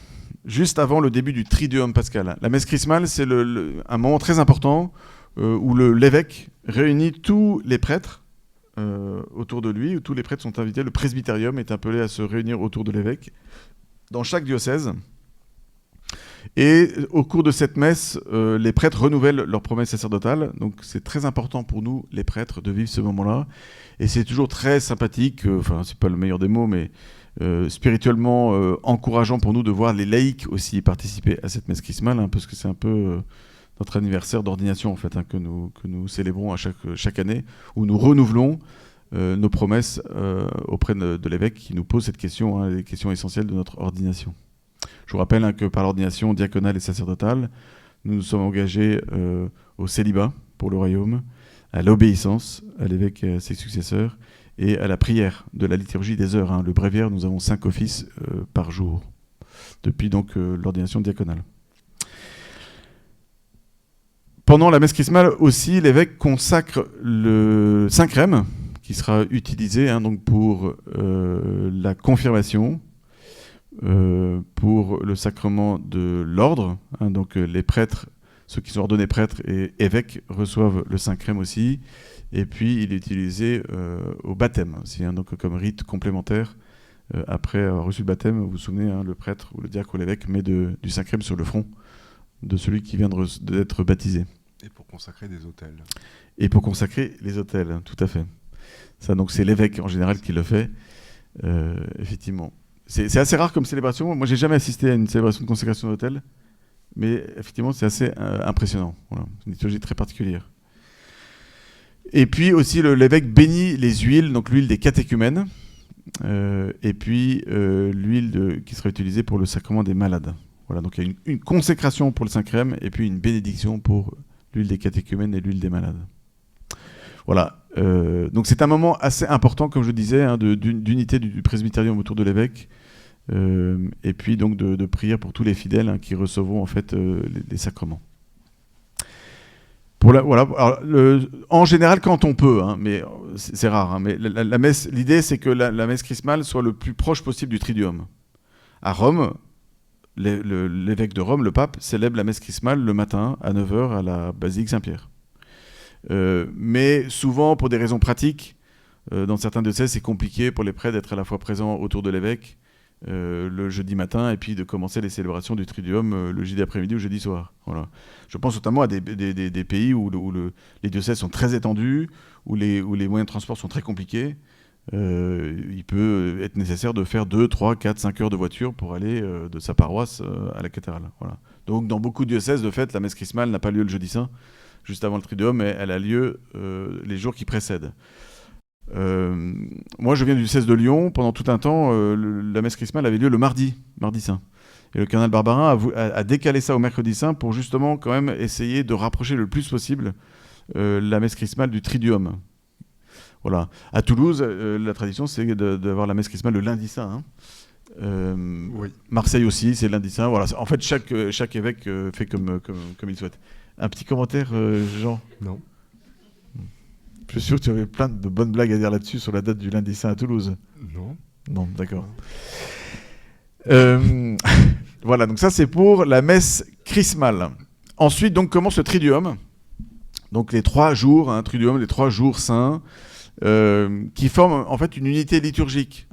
juste avant le début du Triduum pascal. La messe chrismale, c'est un moment très important où l'évêque réunit tous les prêtres autour de lui, où tous les prêtres sont invités. Le presbyterium est appelé à se réunir autour de l'évêque dans chaque diocèse. Et au cours de cette messe, les prêtres renouvellent leur promesse sacerdotale. Donc c'est très important pour nous, les prêtres, de vivre ce moment-là. Et c'est toujours très sympathique, enfin c'est pas le meilleur des mots, mais spirituellement encourageant pour nous de voir les laïcs aussi participer à cette messe chrismale, parce que c'est un peu notre anniversaire d'ordination en fait, que nous célébrons à chaque année, où nous renouvelons nos promesses auprès de l'évêque qui nous pose cette question, les questions essentielles de notre ordination. Je vous rappelle que par l'ordination diaconale et sacerdotale, nous nous sommes engagés au célibat pour le royaume, à l'obéissance à l'évêque et à ses successeurs, et à la prière de la liturgie des heures. Le bréviaire, nous avons 5 offices par jour, depuis donc l'ordination diaconale. Pendant la messe chrismale aussi, l'évêque consacre le Saint-Crème, qui sera utilisé donc pour la confirmation, pour le sacrement de l'ordre, donc les prêtres, ceux qui sont ordonnés prêtres et évêques reçoivent le Saint-Crème aussi, et puis il est utilisé au baptême aussi, donc comme rite complémentaire. Après avoir reçu le baptême, vous vous souvenez, le prêtre ou le diacre ou l'évêque met du Saint-Crème sur le front de celui qui vient d'être baptisé. Et pour consacrer des autels. Et pour consacrer les autels, tout à fait. Ça, donc c'est l'évêque en général qui le fait, effectivement. C'est assez rare comme célébration. Moi, j'ai jamais assisté à une célébration de consécration d'autel, mais effectivement, c'est assez impressionnant. Voilà. C'est une liturgie très particulière. Et puis aussi, l'évêque bénit les huiles, donc l'huile des catéchumènes, et puis l'huile qui sera utilisée pour le sacrement des malades. Voilà, donc il y a une consécration pour le Saint-Crème, et puis une bénédiction pour l'huile des catéchumènes et l'huile des malades. Voilà, donc c'est un moment assez important, comme je disais, d'unité du presbytérium autour de l'évêque, et puis donc de prière pour tous les fidèles qui recevront en fait les sacrements. Voilà. Alors, en général, quand on peut, mais c'est rare. Mais la messe, l'idée, c'est que la messe chrismale soit le plus proche possible du Triduum. À Rome, l'évêque de Rome, le pape, célèbre la messe chrismale le matin à 9h à la basilique Saint-Pierre. Mais souvent, pour des raisons pratiques, dans certains diocèses, c'est compliqué pour les prêtres d'être à la fois présents autour de l'évêque le jeudi matin et puis de commencer les célébrations du Triduum le jeudi après-midi ou jeudi soir. Voilà. Je pense notamment à des pays où les diocèses sont très étendus, où les moyens de transport sont très compliqués. Il peut être nécessaire de faire 2, 3, 4, 5 heures de voiture pour aller de sa paroisse à la cathédrale. Voilà. Donc dans beaucoup de diocèses, de fait, la messe chrismale n'a pas lieu le jeudi saint, juste avant le Triduum, mais elle a lieu les jours qui précèdent. Moi, je viens du diocèse de Lyon. Pendant tout un temps, la messe chrismale avait lieu le mardi saint. Et le cardinal Barbarin a décalé ça au mercredi saint pour justement quand même essayer de rapprocher le plus possible la messe chrismale du Triduum. Voilà. À Toulouse, la tradition, c'est d'avoir la messe chrismale le lundi saint. Oui. Marseille aussi, c'est lundi saint. Voilà. En fait, chaque évêque fait comme il souhaite. Un petit commentaire, Jean ? Non. Je suis sûr que tu avais plein de bonnes blagues à dire là-dessus sur la date du lundi saint à Toulouse. Non. Non, d'accord. Voilà, donc ça c'est pour la messe chrismale. Ensuite, donc commence le Triduum. Donc les 3 jours, Triduum, les 3 jours saints, qui forment en fait une unité liturgique.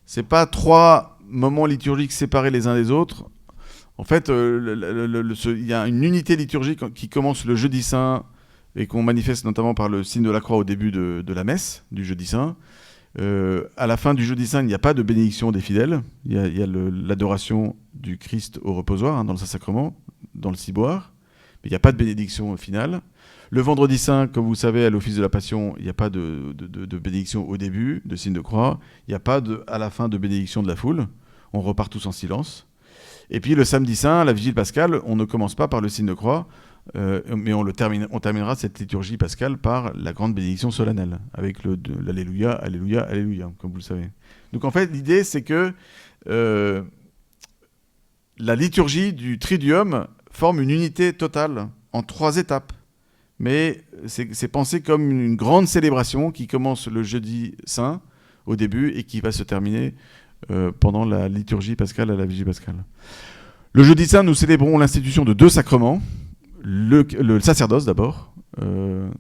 C'est pas 3 moments liturgiques séparés les uns des autres. En fait, il y a une unité liturgique qui commence le jeudi saint et qu'on manifeste notamment par le signe de la croix au début de la messe du jeudi saint. À la fin du jeudi saint, il n'y a pas de bénédiction des fidèles. Il y a l'adoration du Christ au reposoir, dans le Saint-Sacrement, dans le ciboire. Mais il n'y a pas de bénédiction finale. Le vendredi saint, comme vous savez, à l'office de la Passion, il n'y a pas de bénédiction au début, de signe de croix. Il n'y a pas à la fin de bénédiction de la foule. On repart tous en silence. Et puis le samedi saint, la vigile pascale, on ne commence pas par le signe de croix, mais on terminera cette liturgie pascale par la grande bénédiction solennelle, avec l'Alléluia, Alléluia, Alléluia, comme vous le savez. Donc en fait, l'idée, c'est que la liturgie du Triduum forme une unité totale en 3 étapes. Mais c'est pensé comme une grande célébration qui commence le jeudi saint au début et qui va se terminer pendant la liturgie pascale à la vigie pascale. Le jeudi saint, nous célébrons l'institution de 2 sacrements. Le sacerdoce d'abord,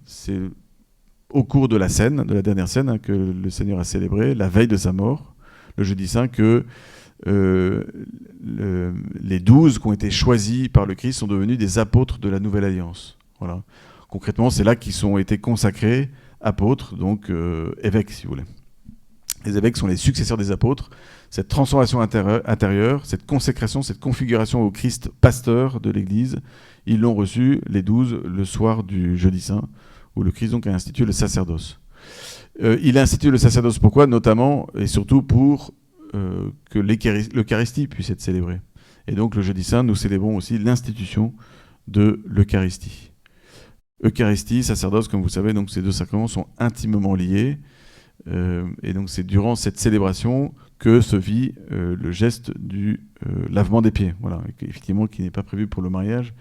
c'est au cours de la scène, de la dernière scène que le Seigneur a célébrée, la veille de sa mort, le jeudi saint, que les 12 qui ont été choisis par le Christ sont devenus des apôtres de la Nouvelle Alliance. Voilà. Concrètement, c'est là qu'ils ont été consacrés apôtres, donc évêques, si vous voulez. Les évêques sont les successeurs des apôtres. Cette transformation intérieure, cette consécration, cette configuration au Christ pasteur de l'Église, ils l'ont reçu, les 12, le soir du jeudi saint, où le Christ donc a institué le sacerdoce. Il a institué le sacerdoce pourquoi ? Notamment et surtout pour que l'Eucharistie puisse être célébrée. Et donc le jeudi saint, nous célébrons aussi l'institution de l'Eucharistie. Eucharistie, sacerdoce, comme vous savez, donc ces 2 sacrements sont intimement liés. Et donc c'est durant cette célébration que se vit le geste du lavement des pieds. Voilà, effectivement, qui n'est pas prévu pour le mariage,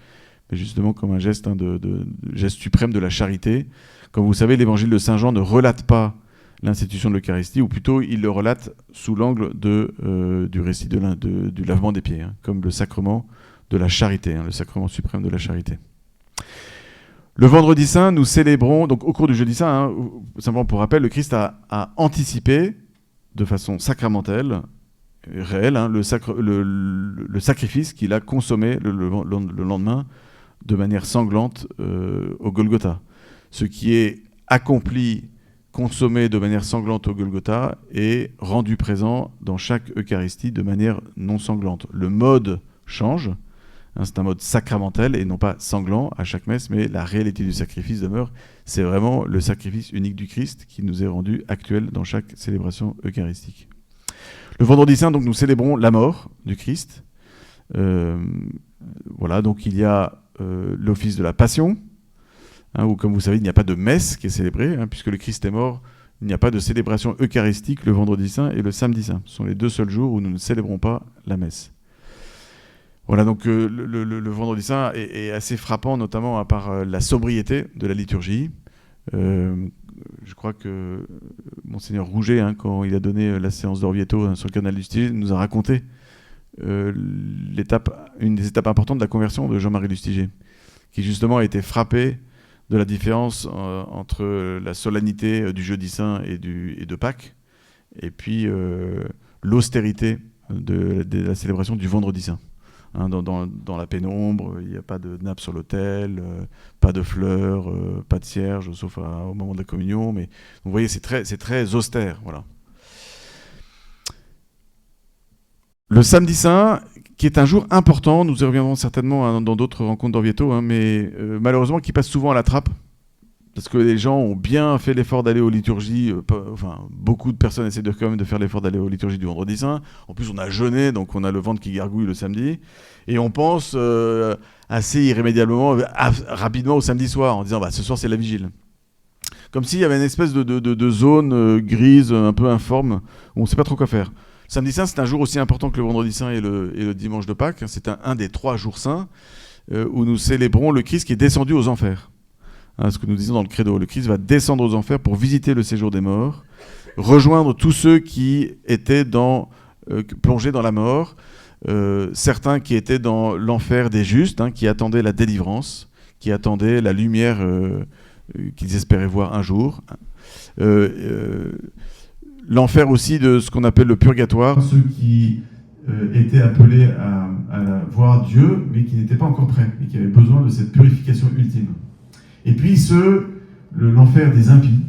mais justement comme un geste, geste suprême de la charité. Comme vous savez, l'évangile de Saint Jean ne relate pas l'institution de l'Eucharistie, ou plutôt il le relate sous l'angle du récit du lavement des pieds, comme le sacrement de la charité, le sacrement suprême de la charité. Le vendredi saint, nous célébrons, donc au cours du jeudi saint, simplement pour rappel, le Christ a anticipé de façon sacramentelle, réelle, le sacrifice qu'il a consommé le lendemain de manière sanglante au Golgotha. Ce qui est accompli, consommé de manière sanglante au Golgotha est rendu présent dans chaque Eucharistie de manière non sanglante. Le mode change. C'est un mode sacramentel et non pas sanglant à chaque messe, mais la réalité du sacrifice demeure. C'est vraiment le sacrifice unique du Christ qui nous est rendu actuel dans chaque célébration eucharistique. Le vendredi saint, donc, nous célébrons la mort du Christ. Voilà, donc il y a l'office de la Passion, où, comme vous savez, il n'y a pas de messe qui est célébrée, puisque le Christ est mort. Il n'y a pas de célébration eucharistique le vendredi saint et le samedi saint. Ce sont les 2 seuls jours où nous ne célébrons pas la messe. Voilà, donc le vendredi saint est assez frappant, notamment par la sobriété de la liturgie. Je crois que Monseigneur Rouget, quand il a donné la séance d'Orvieto sur le canal Lustiger, nous a raconté une des étapes importantes de la conversion de Jean-Marie Lustiger, qui justement a été frappé de la différence entre la solennité du jeudi saint et de Pâques, et puis l'austérité de la célébration du Vendredi Saint. Hein, dans la pénombre, il n'y a pas de nappe sur l'autel, pas de fleurs, pas de cierge, sauf au moment de la communion. Mais vous voyez, c'est très austère. Voilà. Le Samedi Saint, qui est un jour important, nous y reviendrons certainement dans d'autres rencontres d'Orvieto, hein, mais malheureusement qui passe souvent à la trappe. Parce que les gens ont bien fait l'effort d'aller aux liturgies, beaucoup de personnes essaient quand même de faire l'effort d'aller aux liturgies du Vendredi Saint. En plus, on a jeûné, donc on a le ventre qui gargouille le samedi. Et on pense assez irrémédiablement, rapidement au samedi soir, en disant ce soir c'est la vigile. Comme s'il y avait une espèce de zone grise, un peu informe, où on ne sait pas trop quoi faire. Le Samedi Saint, c'est un jour aussi important que le Vendredi Saint et le dimanche de Pâques. C'est un des 3 jours saints où nous célébrons le Christ qui est descendu aux enfers. Ce que nous disons dans le credo, le Christ va descendre aux enfers pour visiter le séjour des morts, rejoindre tous ceux qui étaient plongés dans la mort, certains qui étaient dans l'enfer des justes, qui attendaient la délivrance, qui attendaient la lumière qu'ils espéraient voir un jour. L'enfer aussi de ce qu'on appelle le purgatoire. Ceux qui étaient appelés à voir Dieu, mais qui n'étaient pas encore prêts, et qui avaient besoin de cette purification ultime. Et puis l'enfer des impies,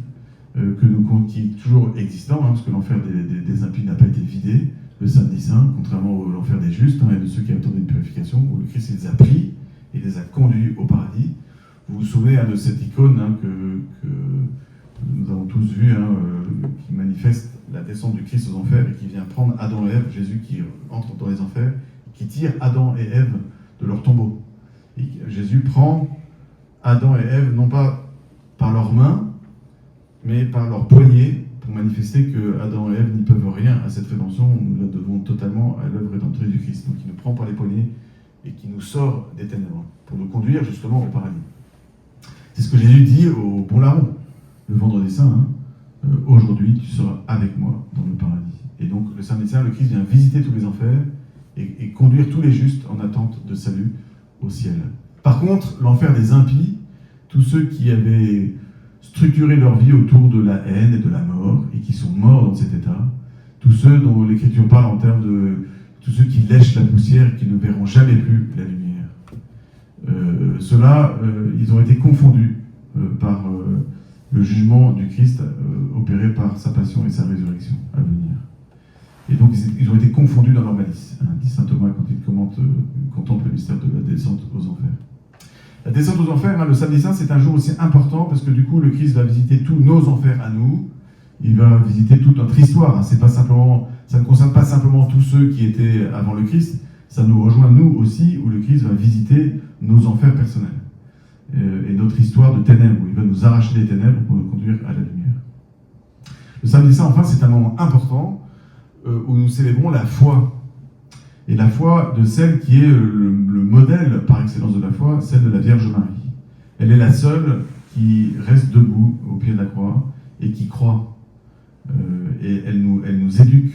qui est toujours existant, parce que l'enfer des impies n'a pas été vidé le Samedi Saint, contrairement à l'enfer des justes, et de ceux qui attendaient une purification, où le Christ les a pris et les a conduits au paradis. Vous vous souvenez de cette icône que nous avons tous vue, qui manifeste la descente du Christ aux enfers et qui vient prendre Adam et Ève, Jésus qui entre dans les enfers, qui tire Adam et Ève de leur tombeau. Et Jésus prend Adam et Ève, non pas par leurs mains, mais par leurs poignets, pour manifester que Adam et Ève n'y peuvent rien à cette rédemption. Nous la devons totalement à l'œuvre rédemptrice du Christ. Donc il nous prend par les poignets et qui nous sort des ténèbres, pour nous conduire justement au paradis. C'est ce que Jésus dit au bon larron, le Vendredi Saint, aujourd'hui tu seras avec moi dans le paradis. Et donc le Samedi Saint, le Christ vient visiter tous les enfers et conduire tous les justes en attente de salut au ciel. Par contre, l'enfer des impies, tous ceux qui avaient structuré leur vie autour de la haine et de la mort, et qui sont morts dans cet état, tous ceux dont l'Écriture parle en termes de tous ceux qui lèchent la poussière et qui ne verront jamais plus la lumière. Ceux-là, ils ont été confondus par le jugement du Christ opéré par sa passion et sa résurrection à venir. Et donc, ils ont été confondus dans leur malice, dit saint Thomas quand il contemple le mystère de la descente aux enfers. La descente aux enfers, le Samedi Saint, c'est un jour aussi important parce que du coup, le Christ va visiter tous nos enfers à nous. Il va visiter toute notre histoire. Ça ne concerne pas simplement tous ceux qui étaient avant le Christ. Ça nous rejoint nous aussi, où le Christ va visiter nos enfers personnels et notre histoire de ténèbres, où il va nous arracher des ténèbres pour nous conduire à la lumière. Le Samedi Saint, enfin, c'est un moment important où nous célébrons la foi. Et la foi de celle qui est le modèle par excellence de la foi, celle de la Vierge Marie. Elle est la seule qui reste debout au pied de la croix et qui croit. Et elle nous éduque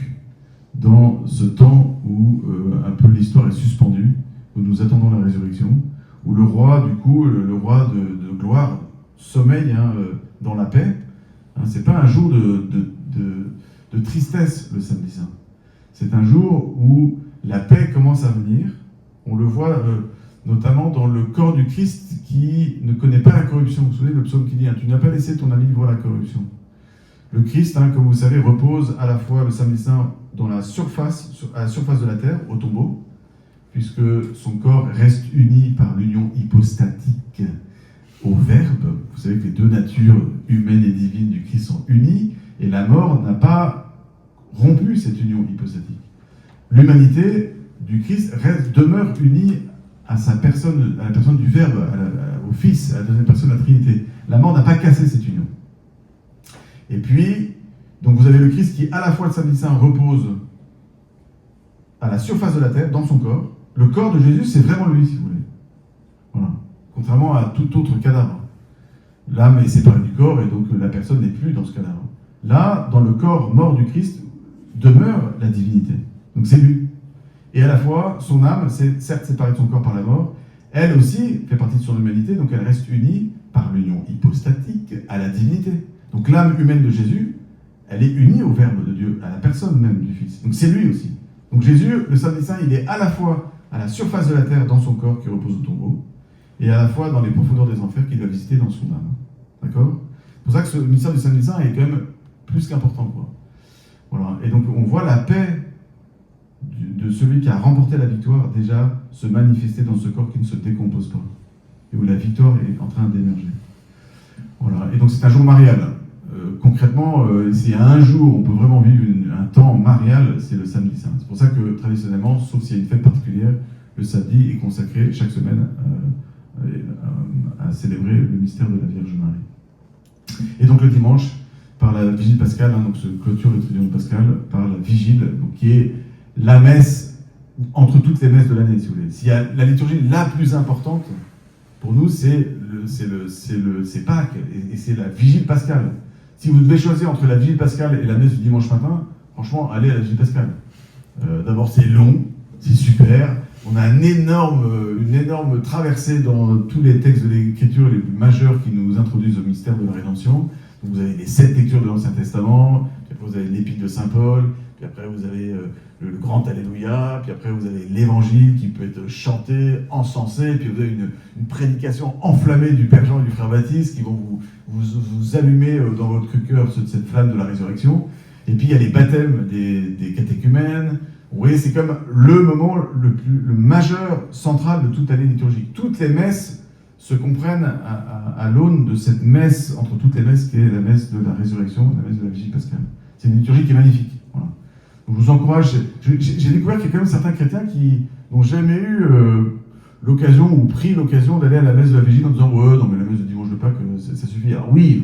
dans ce temps où un peu l'histoire est suspendue, où nous attendons la résurrection, où le roi, du coup, le roi de gloire, sommeille dans la paix. C'est pas un jour de tristesse, le Samedi Saint. C'est un jour où la paix commence à venir. On le voit notamment dans le corps du Christ qui ne connaît pas la corruption. Vous vous souvenez le psaume qui dit « Tu n'as pas laissé ton ami voir la corruption ». Le Christ, comme vous savez, repose à la fois le Samedi Saint à la surface de la terre, au tombeau, puisque son corps reste uni par l'union hypostatique au Verbe. Vous savez que les deux natures humaines et divines du Christ sont unies, et la mort n'a pas rompu cette union hypostatique. L'humanité du Christ demeure unie à sa personne, à la personne du Verbe, au Fils, à la deuxième personne de la Trinité. La mort n'a pas cassé cette union. Et puis, donc vous avez le Christ qui, à la fois le Samedi Saint, repose à la surface de la terre, dans son corps. Le corps de Jésus, c'est vraiment lui, si vous voulez. Voilà. Contrairement à tout autre cadavre. L'âme est séparée du corps, et donc la personne n'est plus dans ce cadavre. Là, dans le corps mort du Christ, demeure la divinité. Donc c'est lui. Et à la fois, son âme, c'est certes séparée de son corps par la mort, elle aussi fait partie de son humanité, donc elle reste unie par l'union hypostatique à la divinité. Donc l'âme humaine de Jésus, elle est unie au Verbe de Dieu, à la personne même du Fils. Donc c'est lui aussi. Donc Jésus, le samedi saint, il est à la fois à la surface de la terre dans son corps qui repose au tombeau, et à la fois dans les profondeurs des enfers qu'il va visiter dans son âme. D'accord ? C'est pour ça que ce mystère du samedi saint est quand même plus qu'important, quoi. Voilà. Et donc on voit la paix de celui qui a remporté la victoire déjà se manifester dans ce corps qui ne se décompose pas, et où la victoire est en train d'émerger. Voilà. Et donc c'est un jour marial. Concrètement, s'il y a un jour où on peut vraiment vivre un temps marial, c'est le samedi saint. C'est pour ça que traditionnellement, sauf s'il y a une fête particulière, le samedi est consacré chaque semaine à célébrer le mystère de la Vierge Marie. Et donc le dimanche, par la vigile pascale, donc se clôture le triduum pascal par la vigile, donc qui est la messe entre toutes les messes de l'année, si vous voulez. S'il y a la liturgie la plus importante pour nous, c'est Pâques et c'est la vigile pascale. Si vous devez choisir entre la vigile pascale et la messe du dimanche matin, franchement, allez à la vigile pascale. D'abord, c'est long, c'est super. On a une énorme traversée dans tous les textes de l'Écriture les plus majeurs qui nous introduisent au mystère de la rédemption. Donc vous avez les 7 lectures de l'Ancien Testament, puis après vous avez l'Épître de Saint Paul, puis après vous avez le grand Alléluia, puis après vous avez l'Évangile qui peut être chanté, encensé, puis vous avez une prédication enflammée du Père Jean et du Frère Baptiste qui vont vous allumer dans votre cœur cette flamme de la résurrection. Et puis il y a les baptêmes des catéchumènes. Vous voyez, c'est comme le moment le majeur, central de toute année liturgique. Toutes les messes se comprennent à l'aune de cette messe, entre toutes les messes, qui est la messe de la résurrection, la messe de la vigile pascale. C'est une liturgie qui est magnifique. Voilà. Donc je vous encourage. J'ai découvert qu'il y a quand même certains chrétiens qui n'ont jamais eu l'occasion ou pris l'occasion d'aller à la messe de la vigile en disant « Ouais, non mais la messe de dimanche de Pâques, ça suffit. » Alors oui,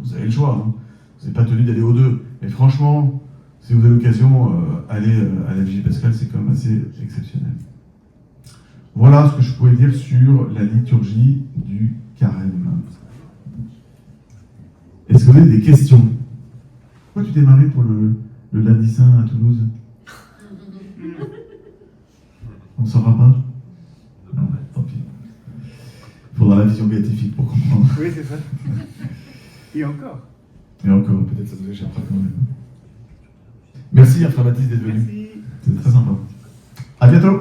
vous avez le choix. Hein. Vous n'êtes pas tenu d'aller aux deux. Mais franchement, si vous avez l'occasion, aller à la vigile pascale, c'est quand même assez exceptionnel. Voilà ce que je pouvais dire sur la liturgie du carême. Est-ce que vous avez des questions ? Pourquoi tu t'es marré pour le lundi saint à Toulouse ? On ne saura pas ? Non, tant pis. Il faudra la vision béatifique pour comprendre. Oui, c'est ça. Et encore. Et encore, peut-être ça vous échappera quand même. Merci, Frère Baptiste, d'être venu. Merci. C'était très sympa. À bientôt.